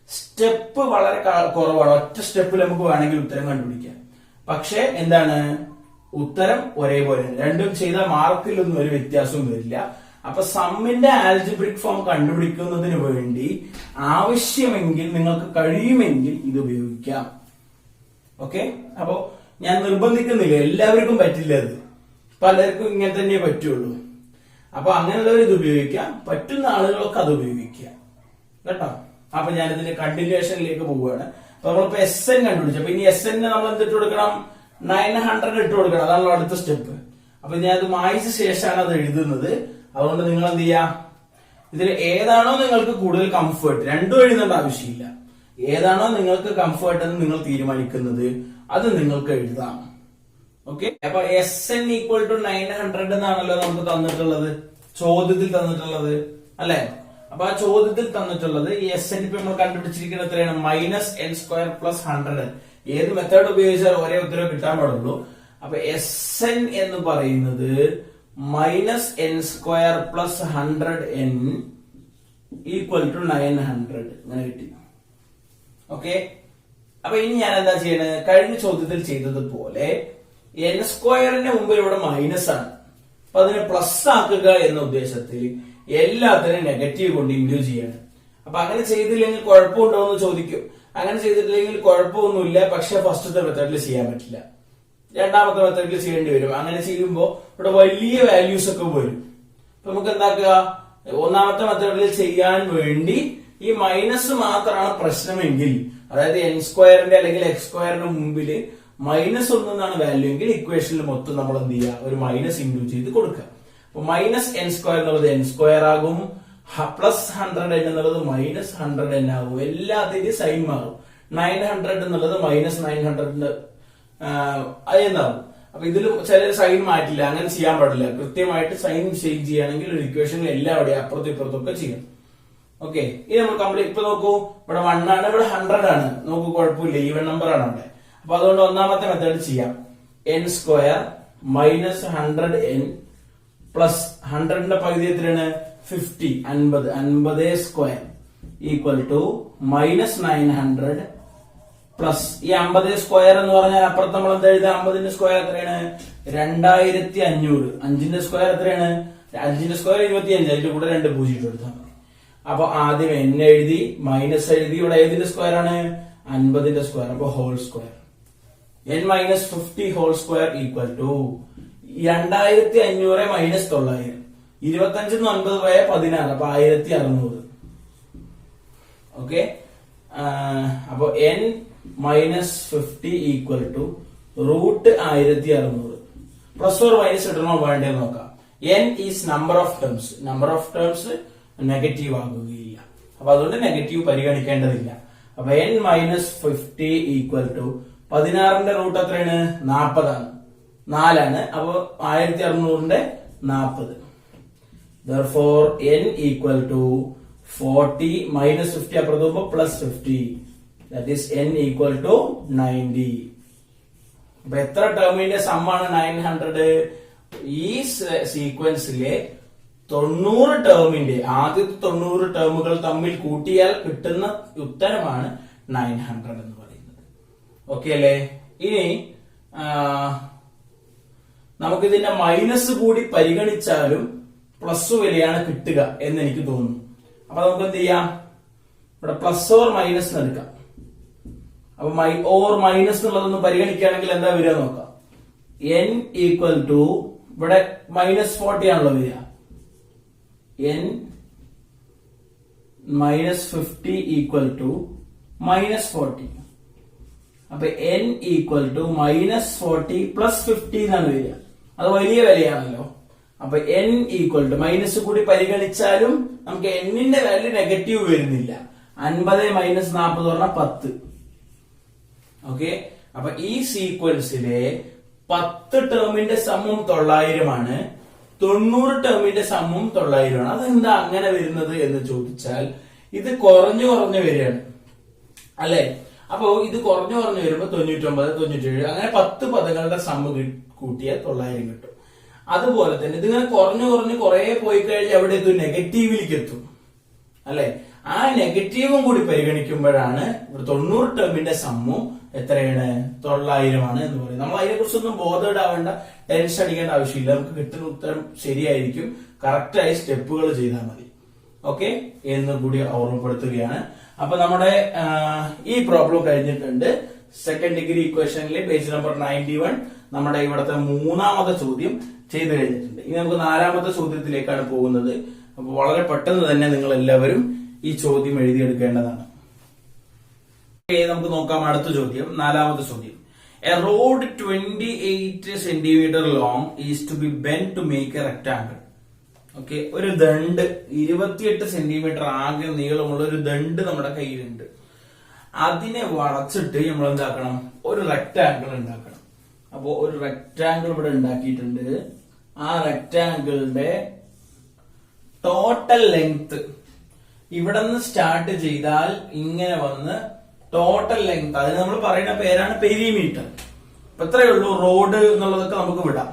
സ്റ്റെപ്പ് വളരെ കുറവാണ്. ഒറ്റ സ്റ്റെപ്പിൽ നമുക്ക് വേണമെങ്കിൽ ഉത്തരം കണ്ടുപിടിക്കാം. പക്ഷെ എന്താണ്? ഉത്തരം ഒരേപോലെ, രണ്ടും ചെയ്ത മാർക്കിലൊന്നും ഒരു വ്യത്യാസവും വരില്ല. അപ്പൊ സമ്മിന്റെ ആൽജിബ്രിക് ഫോം കണ്ടുപിടിക്കുന്നതിന് വേണ്ടി ആവശ്യമെങ്കിൽ, നിങ്ങൾക്ക് കഴിയുമെങ്കിൽ ഇത് ഉപയോഗിക്കാം. ഓക്കെ, അപ്പോ ഞാൻ നിർബന്ധിക്കുന്നില്ല, എല്ലാവർക്കും പറ്റില്ല. അത് പലർക്കും ഇങ്ങനെ തന്നെ പറ്റുള്ളൂ. അപ്പൊ അങ്ങനെയുള്ളവർ ഇത് ഉപയോഗിക്കാം, പറ്റുന്ന ആളുകളൊക്കെ അത് ഉപയോഗിക്കാം കേട്ടോ. അപ്പൊ ഞാൻ ഇതിന്റെ കണ്ടിന്യൂഷനിലേക്ക് പോവുകയാണ്. അപ്പൊ നമ്മളിപ്പോ Sn കണ്ടുപിടിച്ചു. അപ്പൊ ഇനി Sn നമ്മൾ എന്തിട്ട് കൊടുക്കണം? 900 ഇട്ട് കൊടുക്കണം. അതാണല്ലോ അടുത്ത സ്റ്റെപ്പ്. അപ്പൊ ഞാൻ അത് മായ്ച്ച ശേഷമാണ് അത് എഴുതുന്നത്. അതുകൊണ്ട് നിങ്ങൾ എന്ത് ചെയ്യാ? ഇതിൽ ഏതാണോ നിങ്ങൾക്ക് കൂടുതൽ കംഫർട്ട്, രണ്ടും എഴുതേണ്ട ആവശ്യമില്ല. ഏതാണോ നിങ്ങൾക്ക് കംഫർട്ട് എന്ന് നിങ്ങൾ തീരുമാനിക്കുന്നത് അത് നിങ്ങൾക്ക് എഴുതാം. ഓക്കെ, അപ്പൊ SN ഈക്വൽ ടു 900 എന്നാണല്ലോ നമുക്ക് തന്നിട്ടുള്ളത്, ചോദ്യത്തിൽ തന്നിട്ടുള്ളത് അല്ലെ. അപ്പൊ ആ ചോദ്യത്തിൽ തന്നിട്ടുള്ളത് ഈ SN ഇപ്പൊ നമ്മൾ കണ്ടുപിടിച്ചിരിക്കുന്നത് എത്രയാണ്? -n² + 100. ഏത് മെത്തേഡ് ഉപയോഗിച്ചാൽ ഒരേ ഉത്തരവ് കിട്ടാൻ പാടുള്ളൂ. അപ്പൊ SN എന്ന് പറയുന്നത് -n² + 100n ഈക്വൽ ടു 900 ഇങ്ങനെ കിട്ടി. ഓക്കെ, അപ്പൊ ഇനി ഞാൻ എന്താ ചെയ്യണത്? കഴിഞ്ഞ ചോദ്യത്തിൽ ചെയ്തതുപോലെ n² മുമ്പിൽ ഇവിടെ മൈനസ് ആണ്, അപ്പൊ അതിനെ പ്ലസ് ആക്കുക എന്ന ഉദ്ദേശത്തിൽ എല്ലാത്തിനും നെഗറ്റീവ് കൊണ്ട് ഇൻഡ്യൂസ് ചെയ്യണം. അപ്പൊ അങ്ങനെ ചെയ്തില്ലെങ്കിൽ കുഴപ്പമുണ്ടോ എന്ന് ചോദിക്കും. അങ്ങനെ ചെയ്തിട്ടില്ലെങ്കിൽ കുഴപ്പമൊന്നുമില്ല, പക്ഷെ ഫസ്റ്റത്തെ മെത്തേഡിൽ ചെയ്യാൻ പറ്റില്ല, രണ്ടാമത്തെ മെത്തേഡിൽ ചെയ്യേണ്ടി വരും. അങ്ങനെ ചെയ്യുമ്പോൾ ഇവിടെ വലിയ വാല്യൂസ് ഒക്കെ വരും. അപ്പൊ നമുക്ക് എന്താക്കുക? ഒന്നാമത്തെ മെത്തേഡിൽ ചെയ്യാൻ വേണ്ടി ഈ മൈനസ് മാത്രമാണ് പ്രശ്നമെങ്കിൽ, അതായത് n² അല്ലെങ്കിൽ x² മുമ്പിൽ -1 എന്നാണ് വാല്യൂ എങ്കിൽ ഇക്വേഷനിൽ മൊത്തം നമ്മൾ എന്ത് ചെയ്യുക? ഒരു മൈനസ് ഇൻഡ്യൂസ് ചെയ്ത് കൊടുക്കുക. അപ്പൊ -n² എന്നുള്ളത് n² ആകും, +100n എന്നുള്ളത് -100n ആകും. എല്ലാത്തിന്റെയും സൈൻ മാറും. 900 എന്നുള്ളത് -900 എന്നാകും. അപ്പൊ ഇതിൽ ചില സൈൻ മാറ്റില്ല, അങ്ങനെ ചെയ്യാൻ പാടില്ല. കൃത്യമായിട്ട് സൈൻ ചേഞ്ച് ചെയ്യുകയാണെങ്കിൽ ഒരു ഇക്വേഷനിൽ എല്ലാവിടെയും അപ്പുറത്തും ഇപ്പുറത്തും ഒക്കെ ചെയ്യണം. ഓക്കെ, ഇനി നമ്മൾ കംപ്ലീറ്റ് ഇപ്പൊ നോക്കൂ, ഇവിടെ 1 ആണ്, ഇവിടെ 100 ആണ്. നോക്കൂ, കുഴപ്പമില്ല, ഈവൻ നമ്പർ ആണ് അവിടെ. അപ്പൊ അതുകൊണ്ട് ഒന്നാമത്തെ മെത്തേഡ് ചെയ്യാം. n² -100n പ്ലസ് 100ന്റെ പകുതി എത്രയാണ്? 50, 50² ഈക്വൽ ടു -900 പ്ലസ് ഈ 50² എന്ന് പറഞ്ഞാൽ അപ്പുറത്ത് നമ്മൾ എന്താ എഴുതുക? 50ന്റെ² എത്രയാണ്? 2500. 5ന്റെ സ്ക്വയർ എത്രയാണ്? 5ന്റെ സ്ക്വയർ 25. അതിന്റെ കൂടെ 2 0 എടുത്താൽ മതി. അപ്പൊ ആദ്യം n എഴുതി, മൈനസ് എഴുതി. ഇവിടെ ഏതിന്റെ സ്ക്വയർ ആണ്? 50ന്റെ സ്ക്വയർ. അപ്പൊ whole square n - 50 whole square equal to 2500 - 900. 25 9 പോയ 16, അപ്പൊ 1600. ഓക്കെ, അപ്പൊ n - 50 equal to √1600. Plus or minus ഇടണോ വേണ്ടേ നോക്കാം. n is number of terms. Number of terms negative ആകുകയില്ല, അപ്പൊ അതുകൊണ്ട് നെഗറ്റീവ് പരിഗണിക്കേണ്ടതില്ല. അപ്പൊ n - 50 ഈക്വൽ ടു 16ന്റെ റൂട്ട് എത്രയാണ്? 40 ആണ്, 4 ആണ്. അപ്പൊ 1600ന്റെ 40. Therefore n ഈക്വൽ ടു 40 - 50 അപ്പുറത്ത് പോകുമ്പോ +50. That is n equal to 90. അപ്പൊ എത്ര ടേമിന്റെ സമ്മാണ് 900? ഈ സീക്വൻസിലെ 90 ടേമിന്റെ ആദ്യത്തെ 90 ടേമുകൾ തമ്മിൽ കൂട്ടിയാൽ കിട്ടുന്ന ഉത്തരമാണ് 900 എന്ന് പറയുന്നത്. ഓക്കെ അല്ലേ? ഇനി നമുക്കിതിന്റെ മൈനസ് കൂടി പരിഗണിച്ചാലും പ്ലസ് വിലയാണ് കിട്ടുക എന്ന് എനിക്ക് തോന്നുന്നു. അപ്പൊ നമുക്ക് എന്ത് ചെയ്യാം? ഇവിടെ പ്ലസ് ഓർ മൈനസ് എടുക്കാം. അപ്പൊ ഓർ മൈനസ് എന്നുള്ളതൊന്ന് പരിഗണിക്കുകയാണെങ്കിൽ എന്താ വരിക നോക്കാം. n ഈക്വൽ ടു ഇവിടെ -40 ആണല്ലോ വരിക. n - 50 equal to -40. അപ്പൊ n ഈക്വൽ ടു -40 + 50 എന്നാണ് വരിക. അത് വലിയ വിലയാണല്ലോ. അപ്പൊ n ഈക്വൽ ടു മൈനസ് കൂടി പരിഗണിച്ചാലും നമുക്ക് n-ന്റെ വാല്യൂ നെഗറ്റീവ് വരുന്നില്ല. 50 - 40 പറഞ്ഞാൽ 10. ഓക്കെ, അപ്പൊ ഈ സീക്വൻസിലെ 10 ടേമിന്റെ സമ്മും 900 ആണ്, 90 ടേമിന്റെ സമ്മും 900 ആണ്. അതെന്താ അങ്ങനെ വരുന്നത് എന്ന് ചോദിച്ചാൽ ഇത് കുറഞ്ഞു വരികയാണ് അല്ലെ. അപ്പൊ ഇത് കുറഞ്ഞു വരുമ്പോ 99, 97 അങ്ങനെ 10 പദങ്ങളുടെ സമ്മ് കൂട്ടിയാൽ 900 കിട്ടും. അതുപോലെ തന്നെ ഇതിങ്ങനെ കുറഞ്ഞു കുറെ പോയി കഴിഞ്ഞാൽ എവിടെ എത്തും? നെഗറ്റീവിലേക്ക് എത്തും അല്ലെ. ആ നെഗറ്റീവും കൂടി പരിഗണിക്കുമ്പോഴാണ് ഇവിടെ 90 ടേമിന്റെ സമ്മും എത്രയാണ്? 900 ആണ് എന്ന് പറയുന്നത്. നമ്മൾ അതിനെ കുറിച്ചൊന്നും ബോധേഡാവേണ്ട, ടെൻഷൻ അടിക്കേണ്ട ആവശ്യമില്ല. നമുക്ക് കിട്ടുന്ന ഉത്തരം ശരിയായിരിക്കും. കറക്റ്റായി സ്റ്റെപ്പുകൾ ചെയ്താൽ മതി. ഓക്കെ എന്ന് കൂടി ഓർമ്മപ്പെടുത്തുകയാണ്. അപ്പൊ നമ്മുടെ ഈ പ്രോബ്ലം കഴിഞ്ഞിട്ടുണ്ട്. സെക്കൻഡ് ഡിഗ്രി ഇക്വേഷനിലെ പേജ് നമ്പർ 91 നമ്മുടെ ഇവിടുത്തെ 3ാമത്തെ ചോദ്യം ചെയ്തു കഴിഞ്ഞിട്ടുണ്ട്. ഇനി നമുക്ക് 4ാമത്തെ ചോദ്യത്തിലേക്കാണ് പോകുന്നത്. അപ്പൊ വളരെ പെട്ടെന്ന് തന്നെ നിങ്ങൾ എല്ലാവരും ഈ ചോദ്യം എഴുതിയെടുക്കേണ്ടതാണ്. നമുക്ക് നോക്കാം അടുത്ത ചോദ്യം, 4ാമത്തെ ചോദ്യം. A road 28 centimeter long is to be bent to make a rectangle. Okay, ഒരു ദണ്ട് 28 സെന്റിമീറ്റർ ആകെ നീളമുള്ള ഒരു ദണ്ട് നമ്മുടെ കയ്യിലുണ്ട്. അതിനെ വളച്ചിട്ട് നമ്മൾ എന്താക്കണം, ഒരു റെക്ടാങ്കിൾ ഉണ്ടാക്കണം. അപ്പോ ഒരു റെക്ടാങ്കിൾ ഇവിടെ ഉണ്ടാക്കിയിട്ടുണ്ട്. ആ റെക്ടാങ്കിളിന്റെ ടോട്ടൽ ലെങ്ത് ഇവിടെ നിന്ന് സ്റ്റാർട്ട് ചെയ്താൽ ഇങ്ങനെ വന്ന് ടോട്ടൽ ലെങ്ത്, അതിന് നമ്മൾ പറയുന്ന പേരാണ് പെരിമീറ്റർ. അപ്പൊ എത്രയേ ഉള്ളൂ, റോഡ് എന്നുള്ളതൊക്കെ നമുക്ക് വിടാം.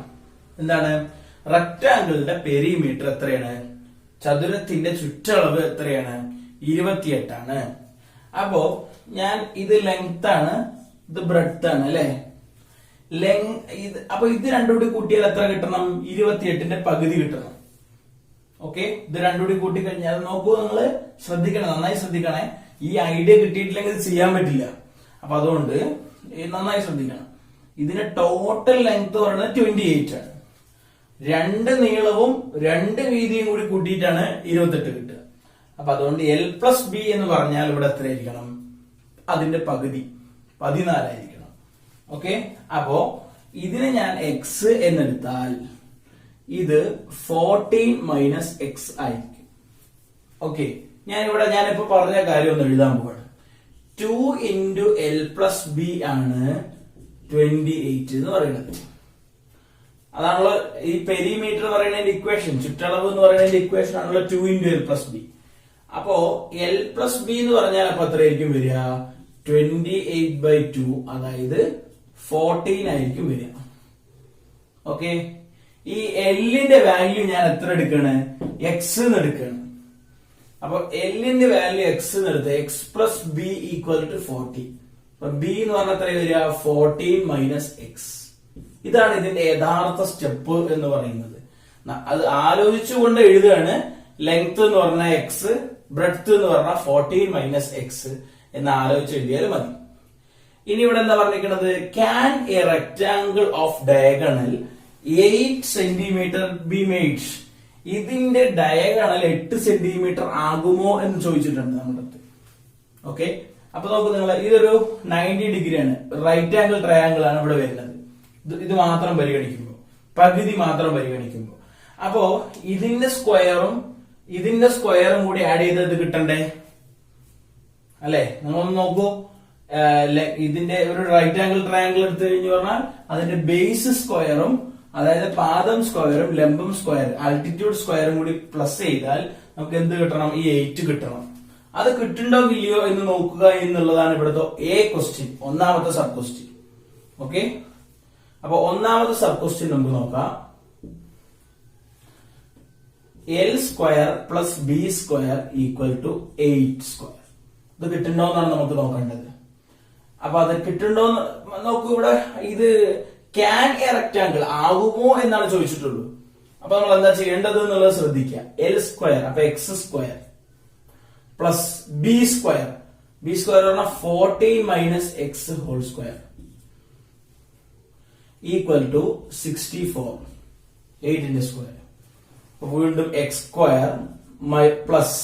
എന്താണ്, റെക്ടാങ്കിളിന്റെ പെരിമീറ്റർ എത്രയാണ്, ചതുരത്തിന്റെ ചുറ്റളവ് എത്രയാണ്, 28 ആണ്. അപ്പോ ഞാൻ ഇത് ലെങ്ത് ആണ്, ഇത് ബ്രെഡ്ത്ത് ആണ് അല്ലെ. അപ്പൊ ഇത് രണ്ടും കൂടി കൂട്ടിയാൽ എത്ര കിട്ടണം, 28ന്റെ പകുതി കിട്ടണം. ഓക്കെ, ഇത് രണ്ടും കൂടി കൂട്ടി കഴിഞ്ഞാൽ നോക്കൂ, നിങ്ങള് ശ്രദ്ധിക്കണം, നന്നായി ശ്രദ്ധിക്കണേ. ഈ ഐഡിയ കിട്ടിയിട്ടില്ലെങ്കിൽ ഇത് ചെയ്യാൻ പറ്റില്ല. അപ്പൊ അതുകൊണ്ട് നന്നായി ശ്രദ്ധിക്കണം. ഇതിന്റെ ടോട്ടൽ ലെങ്ത് പറയുന്നത് 28 ആണ്. രണ്ട് നീളവും രണ്ട് വീതിയും കൂടി കൂട്ടിയിട്ടാണ് 28 കിട്ടുക. അപ്പൊ അതുകൊണ്ട് L+B എന്ന് പറഞ്ഞാൽ ഇവിടെ എത്രയായിരിക്കണം, അതിന്റെ പകുതി 14 ആയിരിക്കണം. ഓക്കെ, അപ്പോ ഇതിനെ ഞാൻ എക്സ് എന്നെടുത്താൽ ഇത് 14 - x ആയിരിക്കും. ഓക്കെ, ഞാനിപ്പോ പറഞ്ഞ കാര്യം ഒന്ന് എഴുതാൻ പോവാണ്. 2 × L+B ആണ് 28 എന്ന് പറയുന്നത്. അതാണല്ലോ ഈ പെരിമീറ്റർ പറയുന്നതിന്റെ ഇക്വേഷൻ, ചുറ്റളവ് എന്ന് പറയുന്നതിന്റെ ഇക്വേഷൻ ആണല്ലോ 2 × L+B. അപ്പോ L+B എന്ന് പറഞ്ഞാൽ അപ്പൊ എത്രയായിരിക്കും വരിക, 28/2, അതായത് 14 ആയിരിക്കും വരിക. ഓക്കെ, ഈ എല്ലിന്റെ വാല്യൂ ഞാൻ എത്ര എടുക്കാണ്, എക്സ് എന്ന് എടുക്കാണ്. അപ്പൊ എല്ലിന്റെ വാല്യൂ എക്സ് എന്ന് എടുത്ത് x+b = 40. അപ്പൊ ബി എന്ന് പറഞ്ഞാൽ എത്ര വരിക, 14 - x. ഇതാണ് ഇതിന്റെ യഥാർത്ഥ സ്റ്റെപ്പ് എന്ന് പറയുന്നത്. അത് ആലോചിച്ചുകൊണ്ട് എഴുതുകയാണ്. ലെങ്ത് എന്ന് പറഞ്ഞാൽ എക്സ്, ബ്രെഡ്ത്ത് എന്ന് പറഞ്ഞാൽ 14 - x എന്ന് ആലോചിച്ച് എഴുതിയാൽ മതി. ഇനി ഇവിടെ എന്താ പറഞ്ഞിരിക്കുന്നത്, can A rectangle of diagonal 8 centimetre be made. ഇതിന്റെ ഡയഗണൽ 8 സെന്റിമീറ്റർ ആകുമോ എന്ന് ചോദിച്ചിട്ടുണ്ട് നമ്മുടെ അടുത്ത്. ഓക്കെ, അപ്പൊ നോക്കൂ നിങ്ങൾ, ഇതൊരു 90 ഡിഗ്രിയാണ്, റൈറ്റ് ആംഗിൾ ട്രയാംഗിൾ ആണ് ഇവിടെ വരുന്നത്. ഇത് മാത്രം പരിഗണിക്കുമ്പോൾ, പകുതി മാത്രം പരിഗണിക്കുമ്പോൾ, അപ്പോ ഇതിന്റെ സ്ക്വയറും കൂടി ആഡ് ചെയ്തത് കിട്ടണ്ടേ അല്ലെ. നിങ്ങളൊന്ന് നോക്കൂ, ഇതിന്റെ ഒരു റൈറ്റ് ആംഗിൾ ട്രയാംഗിൾ എടുത്തു കഴിഞ്ഞു പറഞ്ഞാൽ അതിന്റെ ബേസ് സ്ക്വയറും, അതായത് പാദം സ്ക്വയറും ലംബം സ്ക്വയർ ആൾട്ടിറ്റ്യൂഡ് സ്ക്വയറും കൂടി പ്ലസ് ചെയ്താൽ നമുക്ക് എന്ത് കിട്ടണം, ഈ 8 കിട്ടണം. അത് കിട്ടുണ്ടോ ഇല്ലയോ എന്ന് നോക്കുക എന്നുള്ളതാണ് ഇവിടുത്തെ ക്വസ്റ്റ്യൻ, ഒന്നാമത്തെ സബ് ക്വസ്റ്റ്യൻ. ഓക്കെ, അപ്പൊ ഒന്നാമത്തെ സബ് ക്വസ്റ്റ്യൻ നമുക്ക് നോക്കാം. L² + B² = 8². ഇത് കിട്ടുണ്ടോ എന്നാണ് നമുക്ക് നോക്കേണ്ടത്. അപ്പൊ അത് കിട്ടുണ്ടോ നോക്കൂ, ഇവിടെ ഇത് ക്യാൻ എ റെക്ടാംഗിൾ ആകുമോ എന്നാണ് ചോദിച്ചിട്ടുള്ളൂ. അപ്പൊ നമ്മൾ എന്താ ചെയ്യേണ്ടത് എന്നുള്ളത് ശ്രദ്ധിക്കുക. L² അപ്പൊ x² പ്ലസ് B² പറഞ്ഞാൽ 14 - x² = 64. 8ന്റെ സ്ക്വയർ. വീണ്ടും x² പ്ലസ്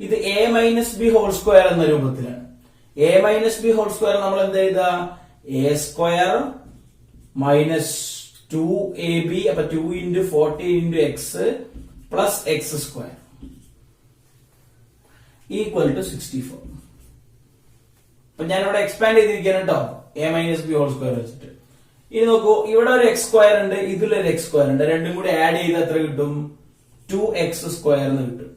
ഇത് A - B² എന്ന രൂപത്തിലാണ്. A - B² നമ്മൾ എന്താ എഴുതുക, A² - 2AB, അപ്പൊ 2 × 14 × x പ്ലസ് x² = 64. അപ്പൊ ഞാനിവിടെ എക്സ്പാൻഡ് ചെയ്തിരിക്കുകയാണ് കേട്ടോ, A - B² വെച്ചിട്ട്. ഇനി നോക്കൂ, ഇവിടെ ഒരു x² ഉണ്ട്, ഇതിലൊരു x² ഉണ്ട്. രണ്ടും കൂടി ആഡ് ചെയ്ത് എത്ര കിട്ടും, 2x² എന്ന് കിട്ടും.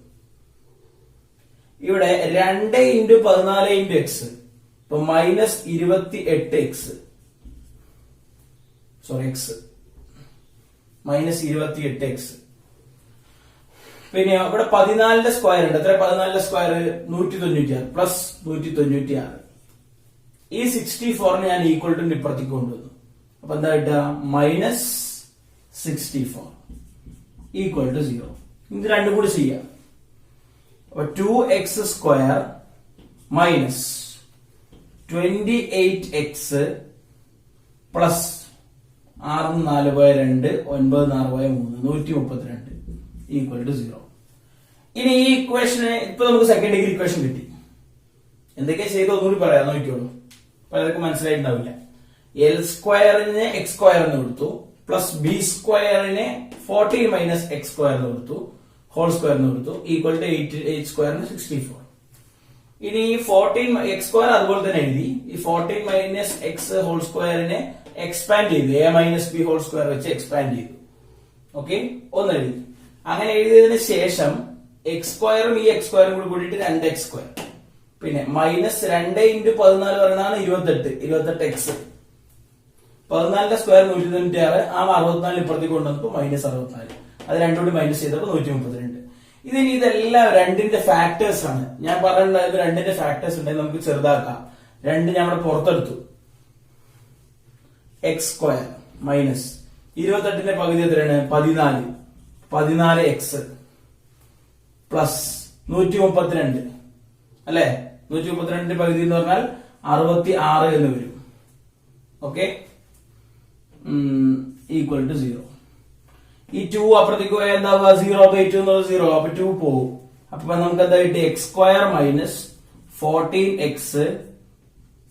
ഇവിടെ 2 × 14 × x, ഇപ്പൊ -28x, സോറി x -28x. പിന്നെ ഇവിടെ 14ന്റെ സ്ക്വയർ ഉണ്ട്. എത്ര 14ന്റെ സ്ക്വയർ, 196 പ്ലസ് 196. ഈ 64നെ ഞാൻ ഈക്വൽ ടു ഇപ്പുറത്തേക്ക് കൊണ്ടുവന്നു. അപ്പൊ എന്താ കിട്ടുക, -64 = 0. ഇത് രണ്ടും കൂടി ചെയ്യാം. അപ്പൊ 2x² മൈനസ് 28x പ്ലസ് 6 × 4 = 2, 9 × 6 = 3, 132 = 0. ഇനി ഈ ഇക്വേഷന് ഇപ്പൊ നമുക്ക് സെക്കൻഡ് ഡിഗ്രി ഇക്വേഷൻ കിട്ടി. എന്തൊക്കെയാ ചെയ്ത് ഒന്നുകൂടി പറയാം, നോക്കിയോളൂ. പലർക്കും മനസ്സിലായിട്ടുണ്ടാവില്ല. L² x² എന്ന് കൊടുത്തു, പ്ലസ് B² 14 - x² എന്ന് കൊടുത്തു, ഹോൾ സ്ക്വയറിന് കൊടുത്തു ഈക്വൽ ടു 8 സ്ക്വയറിന് 64. ഇനി 14 എക്സ് സ്ക്വയർ അതുപോലെ തന്നെ എഴുതി. ഈ 14 മൈനസ് എക്സ് ഹോൾ സ്ക്വയറിനെ എക്സ്പാൻഡ് ചെയ്തു, A minus B whole square വെച്ച് എക്സ്പാൻഡ് ചെയ്തു. ഓക്കെ, ഒന്ന് എഴുതി. അങ്ങനെ എഴുതിയതിനു ശേഷം എക്സ് സ്ക്വയറും ഈ എക്സ് സ്ക്വയറും കൂടി കൂടിയിട്ട് 2x സ്ക്വയർ, പിന്നെ മൈനസ് 2 × 14 പറയുന്നതാണ് 28 എക്സ്. 14ന്റെ സ്ക്വയർ 196, ആ 64 ഇപ്പുറത്തേക്ക് കൊണ്ടുവന്നപ്പോ -64, അത് രണ്ടും കൂടി മൈനസ് ചെയ്തപ്പോ 132. ഇതിന് ഇതെല്ലാം 2ന്റെ ഫാക്ടേഴ്സ് ആണ്. ഞാൻ പറഞ്ഞിട്ടുണ്ടായത് 2ന്റെ ഫാക്ടേഴ്സ് ഉണ്ടെങ്കിൽ നമുക്ക് ചെറുതാക്കാം. 2 ഞാൻ ഇവിടെ പുറത്തെടുത്തു. എക്സ് സ്ക്വയർ മൈനസ് 28ന്റെ പകുതി എത്രയാണ്? 14 എക്സ് പ്ലസ് 132 അല്ലെ? 132ന്റെ പകുതി എന്ന് പറഞ്ഞാൽ 66 എന്ന് വരും. Okay, equal to 0. ഈ 2 അപ്പുറത്തേക്ക് പോയാൽ എന്താവുക? 0/2 എന്നുള്ളത് 0, അപ്പൊ 2 പോകും. അപ്പൊ നമുക്ക് എന്താ കിട്ടി? X square minus 14x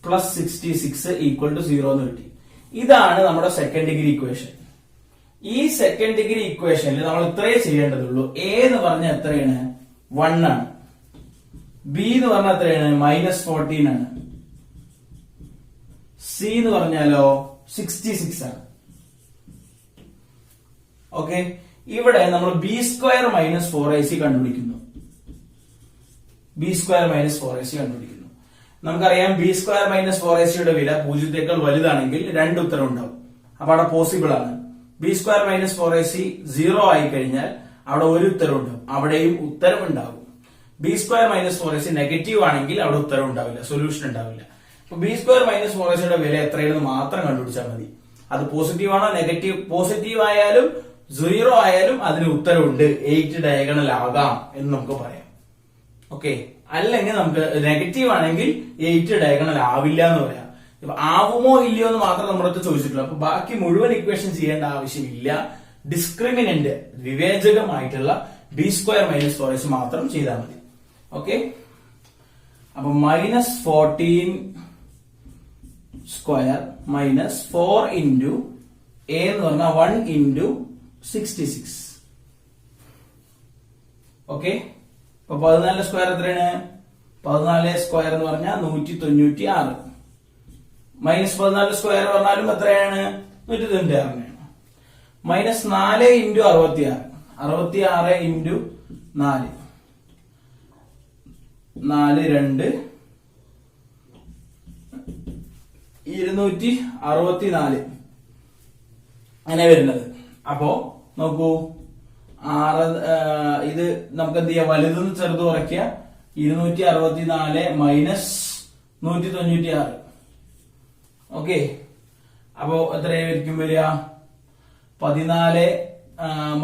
plus 66 equal to 0 എന്ന് കിട്ടി. ഇതാണ് നമ്മുടെ സെക്കൻഡ് ഡിഗ്രി ഇക്വേഷൻ. ഈ സെക്കൻഡ് ഡിഗ്രി ഇക്വേഷനിൽ നമ്മൾ ഇത്രയേ ചെയ്യേണ്ടതുള്ളൂ. എ എന്ന് പറഞ്ഞാൽ എത്രയാണ്? 1 ആണ്. ബി എന്ന് പറഞ്ഞാൽ എത്രയാണ്? -14 ആണ്. സി എന്ന് പറഞ്ഞാലോ 66 ആണ്. ഓക്കെ, ഇവിടെ നമ്മൾ ബി സ്ക്വയർ മൈനസ് 4ac കണ്ടുപിടിക്കുന്നു. ബി സ്ക്വയർ മൈനസ് 4ac കണ്ടുപിടിക്കുന്നു. നമുക്കറിയാം ബി സ്ക്വയർ മൈനസ് 4ac വില 0 വലുതാണെങ്കിൽ 2 ഉത്തരം ഉണ്ടാവും. അപ്പൊ അവിടെ പോസിബിൾ ആണ്. ബി സ്ക്വയർ മൈനസ് 4ac 0 ആയി കഴിഞ്ഞാൽ അവിടെ ഒരു ഉത്തരം ഉണ്ടാവും, അവിടെയും ഉത്തരം ഉണ്ടാവും. B square minus 4ac negative ആണെങ്കിൽ അവിടെ ഉത്തരം ഉണ്ടാവില്ല, സൊല്യൂഷൻ ഉണ്ടാവില്ല. അപ്പൊ ബി സ്ക്വയർ മൈനസ് 4ac വില എത്രയാണെന്ന് മാത്രം കണ്ടുപിടിച്ചാൽ മതി. അത് പോസിറ്റീവ് ആണോ നെഗറ്റീവ്? പോസിറ്റീവ് ആയാലും 0 ആയാലും അതിന് ഉത്തരവുണ്ട്, 8 ഡയഗണൽ ആകാം എന്ന് നമുക്ക് പറയാം. ഓക്കെ, അല്ലെങ്കിൽ നമുക്ക് നെഗറ്റീവ് ആണെങ്കിൽ 8 ഡയഗണൽ ആവില്ല എന്ന് പറയാം. ഇപ്പൊ ആവുമോ ഇല്ലയോ എന്ന് മാത്രം നമ്മുടെ അടുത്ത് ചോദിച്ചിട്ടുള്ളൂ. അപ്പൊ ബാക്കി മുഴുവൻ ഇക്വേഷൻ ചെയ്യേണ്ട ആവശ്യമില്ല. ഡിസ്ക്രിമിനന്റ് വിവേചകമായിട്ടുള്ള ബി സ്ക്വയർ മൈനസ് 4ac മാത്രം ചെയ്താൽ മതി. ഓക്കെ, അപ്പൊ -14 സ്ക്വയർ മൈനസ് 4 ഇൻറ്റു എ എന്ന് പറഞ്ഞാൽ 1 ഇൻറ്റു 66. ഓക്കെ, ഇപ്പൊ 14 സ്ക്വയർ എത്രയാണ്? 14 സ്ക്വയർ എന്ന് പറഞ്ഞാൽ 196. -14 സ്ക്വയർ പറഞ്ഞാലും എത്രയാണ്? 196. -4 ഇൻറ്റു 66, 66 ഇൻറ്റു 4, 4 2 264 അങ്ങനെ വരുന്നത്. അപ്പോ നോക്കൂ, ഇത് നമുക്ക് എന്ത് ചെയ്യാം? വലുതെന്ന് ചെറുത് കുറയ്ക്കുക. 264 മൈനസ് 196. ഓക്കെ, അപ്പോ എത്രയായിരിക്കും വരിക? 14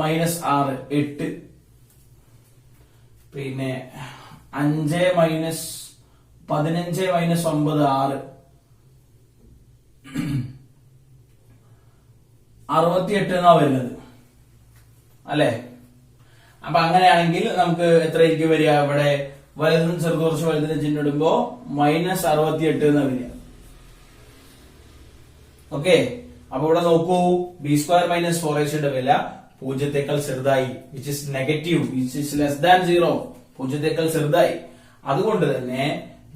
മൈനസ് 6 8, പിന്നെ 5 മൈനസ് 15 മൈനസ് 9 6, 68 എന്നാ വരുന്നത് അല്ലെ? അപ്പൊ അങ്ങനെയാണെങ്കിൽ നമുക്ക് എത്രയായിരിക്കും വരിക? ഇവിടെ വലുതും ചെറുത് കുറച്ച് വലുതിന് ചിഹ്നിടുമ്പോ -68 എന്നാ വരിക. ഓക്കെ, അപ്പൊ ഇവിടെ നോക്കൂ, ബി സ്ക്വയർ മൈനസ് 4ac വില 0 ചെറുതായി, which is negative, which is less than 0, 0 ചെറുതായി. അതുകൊണ്ട് തന്നെ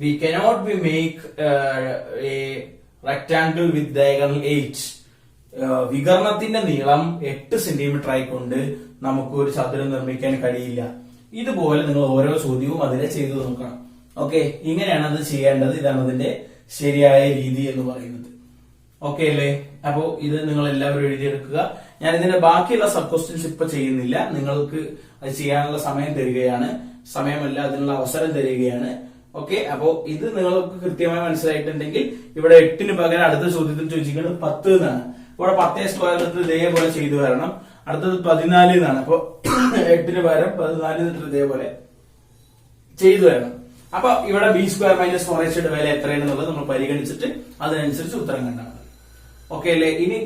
we cannot be make A rectangle with diagonal 8. വികർണത്തിന്റെ നീളം 8 സെന്റിമീറ്റർ ആയിക്കൊണ്ട് നമുക്ക് ഒരു ചതുരം നിർമ്മിക്കാൻ കഴിയില്ല. ഇതുപോലെ നിങ്ങൾ ഓരോ ചോദ്യവും അതിനെ ചെയ്തു നോക്കണം. ഓക്കെ, ഇങ്ങനെയാണ് അത് ചെയ്യേണ്ടത്. ഇതാണ് അതിന്റെ ശരിയായ രീതി എന്ന് പറയുന്നത്. ഓക്കെ അല്ലേ? അപ്പോ ഇത് നിങ്ങൾ എല്ലാവരും എഴുതിയെടുക്കുക. ഞാൻ ഇതിന്റെ ബാക്കിയുള്ള സബ് ക്വസ്റ്റ്യൻസ് ഇപ്പൊ ചെയ്യുന്നില്ല. നിങ്ങൾക്ക് അത് ചെയ്യാനുള്ള സമയം തരികയാണ്, സമയമല്ല അതിനുള്ള അവസരം തരികയാണ്. ഓക്കെ, അപ്പോ ഇത് നിങ്ങൾക്ക് കൃത്യമായി മനസ്സിലായിട്ടുണ്ടെങ്കിൽ ഇവിടെ 8ന് പകരം അടുത്ത ചോദ്യത്തിൽ ചോദിച്ചിരിക്കുന്നത് 10 എന്നാണ്. ഇവിടെ 10 സ്ക്വയർ ഇതേപോലെ ചെയ്തു വരണം. അടുത്തത് 14 എന്നാണ്. അപ്പൊ 8ന് പകരം 14 ഇതേപോലെ ചെയ്തു വരണം. അപ്പൊ ഇവിടെ ബി സ്ക്വയർ മൈനസ് 4ac വില എത്രയാണെന്നുള്ളത് നമ്മൾ പരിഗണിച്ചിട്ട് അതിനനുസരിച്ച് ഉത്തരം കണ്ടാൽ മതി. ഓക്കെ അല്ലേ? ഇനി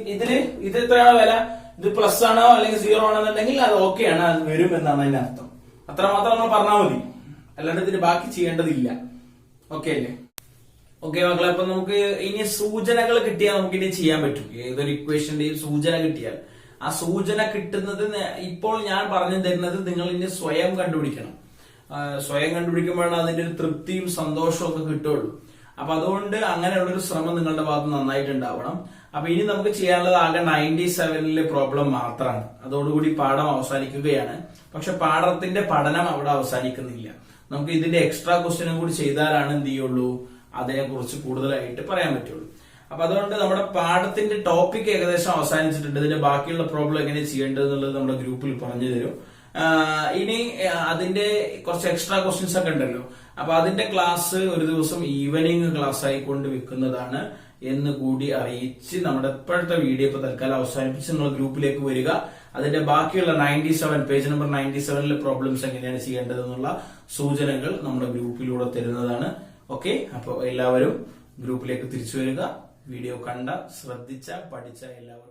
ഇത് എത്രയാണോ വില? ഇത് പ്ലസ് ആണോ അല്ലെങ്കിൽ 0 ആണെന്നുണ്ടെങ്കിൽ അത് ഓക്കെ ആണ്, അത് വരും എന്നാണ് അതിന്റെ അർത്ഥം. അത്രമാത്രം നമ്മൾ പറഞ്ഞാൽ മതി, അല്ലാണ്ട് ഇതിന് ബാക്കി ചെയ്യേണ്ടതില്ല. ഓക്കെ അല്ലേ? ഓക്കെ മക്കളെ, അപ്പൊ നമുക്ക് ഇനി സൂചനകൾ കിട്ടിയാൽ നമുക്ക് ഇനി ചെയ്യാൻ പറ്റും. ഏതൊരു ഇക്വേഷന്റെയും സൂചന കിട്ടിയാൽ ആ സൂചന കിട്ടുന്നത് ഇപ്പോൾ ഞാൻ പറഞ്ഞു തരുന്നത് നിങ്ങൾ ഇനി സ്വയം കണ്ടുപിടിക്കണം. സ്വയം കണ്ടുപിടിക്കുമ്പോഴാണ് അതിന്റെ ഒരു തൃപ്തിയും സന്തോഷവും ഒക്കെ കിട്ടുള്ളൂ. അപ്പൊ അതുകൊണ്ട് അങ്ങനെയുള്ളൊരു ശ്രമം നിങ്ങളുടെ ഭാഗത്ത് നന്നായിട്ടുണ്ടാവണം. അപ്പൊ ഇനി നമുക്ക് ചെയ്യാനുള്ളത് ആകെ 97 പ്രോബ്ലം മാത്രമാണ്. അതോടുകൂടി പാഠം അവസാനിക്കുകയാണ്. പക്ഷെ പാഠത്തിന്റെ പഠനം അവിടെ അവസാനിക്കുന്നില്ല. നമുക്ക് ഇതിന്റെ എക്സ്ട്രാ ക്വസ്റ്റ്യനും കൂടി ചെയ്താലാണ് എന്ത് ചെയ്യുള്ളൂ, അതിനെ കുറിച്ച് കൂടുതലായിട്ട് പറയാൻ പറ്റുള്ളൂ. അപ്പൊ അതുകൊണ്ട് നമ്മുടെ പാഠത്തിന്റെ ടോപ്പിക് ഏകദേശം അവസാനിച്ചിട്ടുണ്ട്. ഇതിന്റെ ബാക്കിയുള്ള പ്രോബ്ലം എങ്ങനെ ചെയ്യേണ്ടത് എന്നുള്ളത് നമ്മുടെ ഗ്രൂപ്പിൽ പറഞ്ഞു തരും. ഇനി അതിന്റെ കുറച്ച് എക്സ്ട്രാ ക്വസ്റ്റ്യൻസ് ഒക്കെ ഉണ്ടല്ലോ, അപ്പൊ അതിന്റെ ക്ലാസ് ഒരു ദിവസം ഈവനിങ് ക്ലാസ് ആയിക്കൊണ്ട് വെക്കുന്നതാണ് എന്ന് കൂടി അറിയിച്ച് നമ്മുടെ ഇപ്പോഴത്തെ വീഡിയോ ഇപ്പൊ തൽക്കാലം അവസാനിപ്പിച്ച് നിങ്ങൾ ഗ്രൂപ്പിലേക്ക് വരിക. അതിന്റെ ബാക്കിയുള്ള 97 പേജ് നമ്പർ 97 പ്രോബ്ലംസ് എങ്ങനെയാണ് ചെയ്യേണ്ടതെന്നുള്ള സൂചനകൾ നമ്മുടെ ഗ്രൂപ്പിലൂടെ തരുന്നതാണ്. ഓക്കെ, അപ്പോൾ എല്ലാവരും ഗ്രൂപ്പിലേക്ക് തിരിച്ചു വരിക. വീഡിയോ കണ്ട, ശ്രദ്ധിച്ച, പഠിച്ച എല്ലാവരും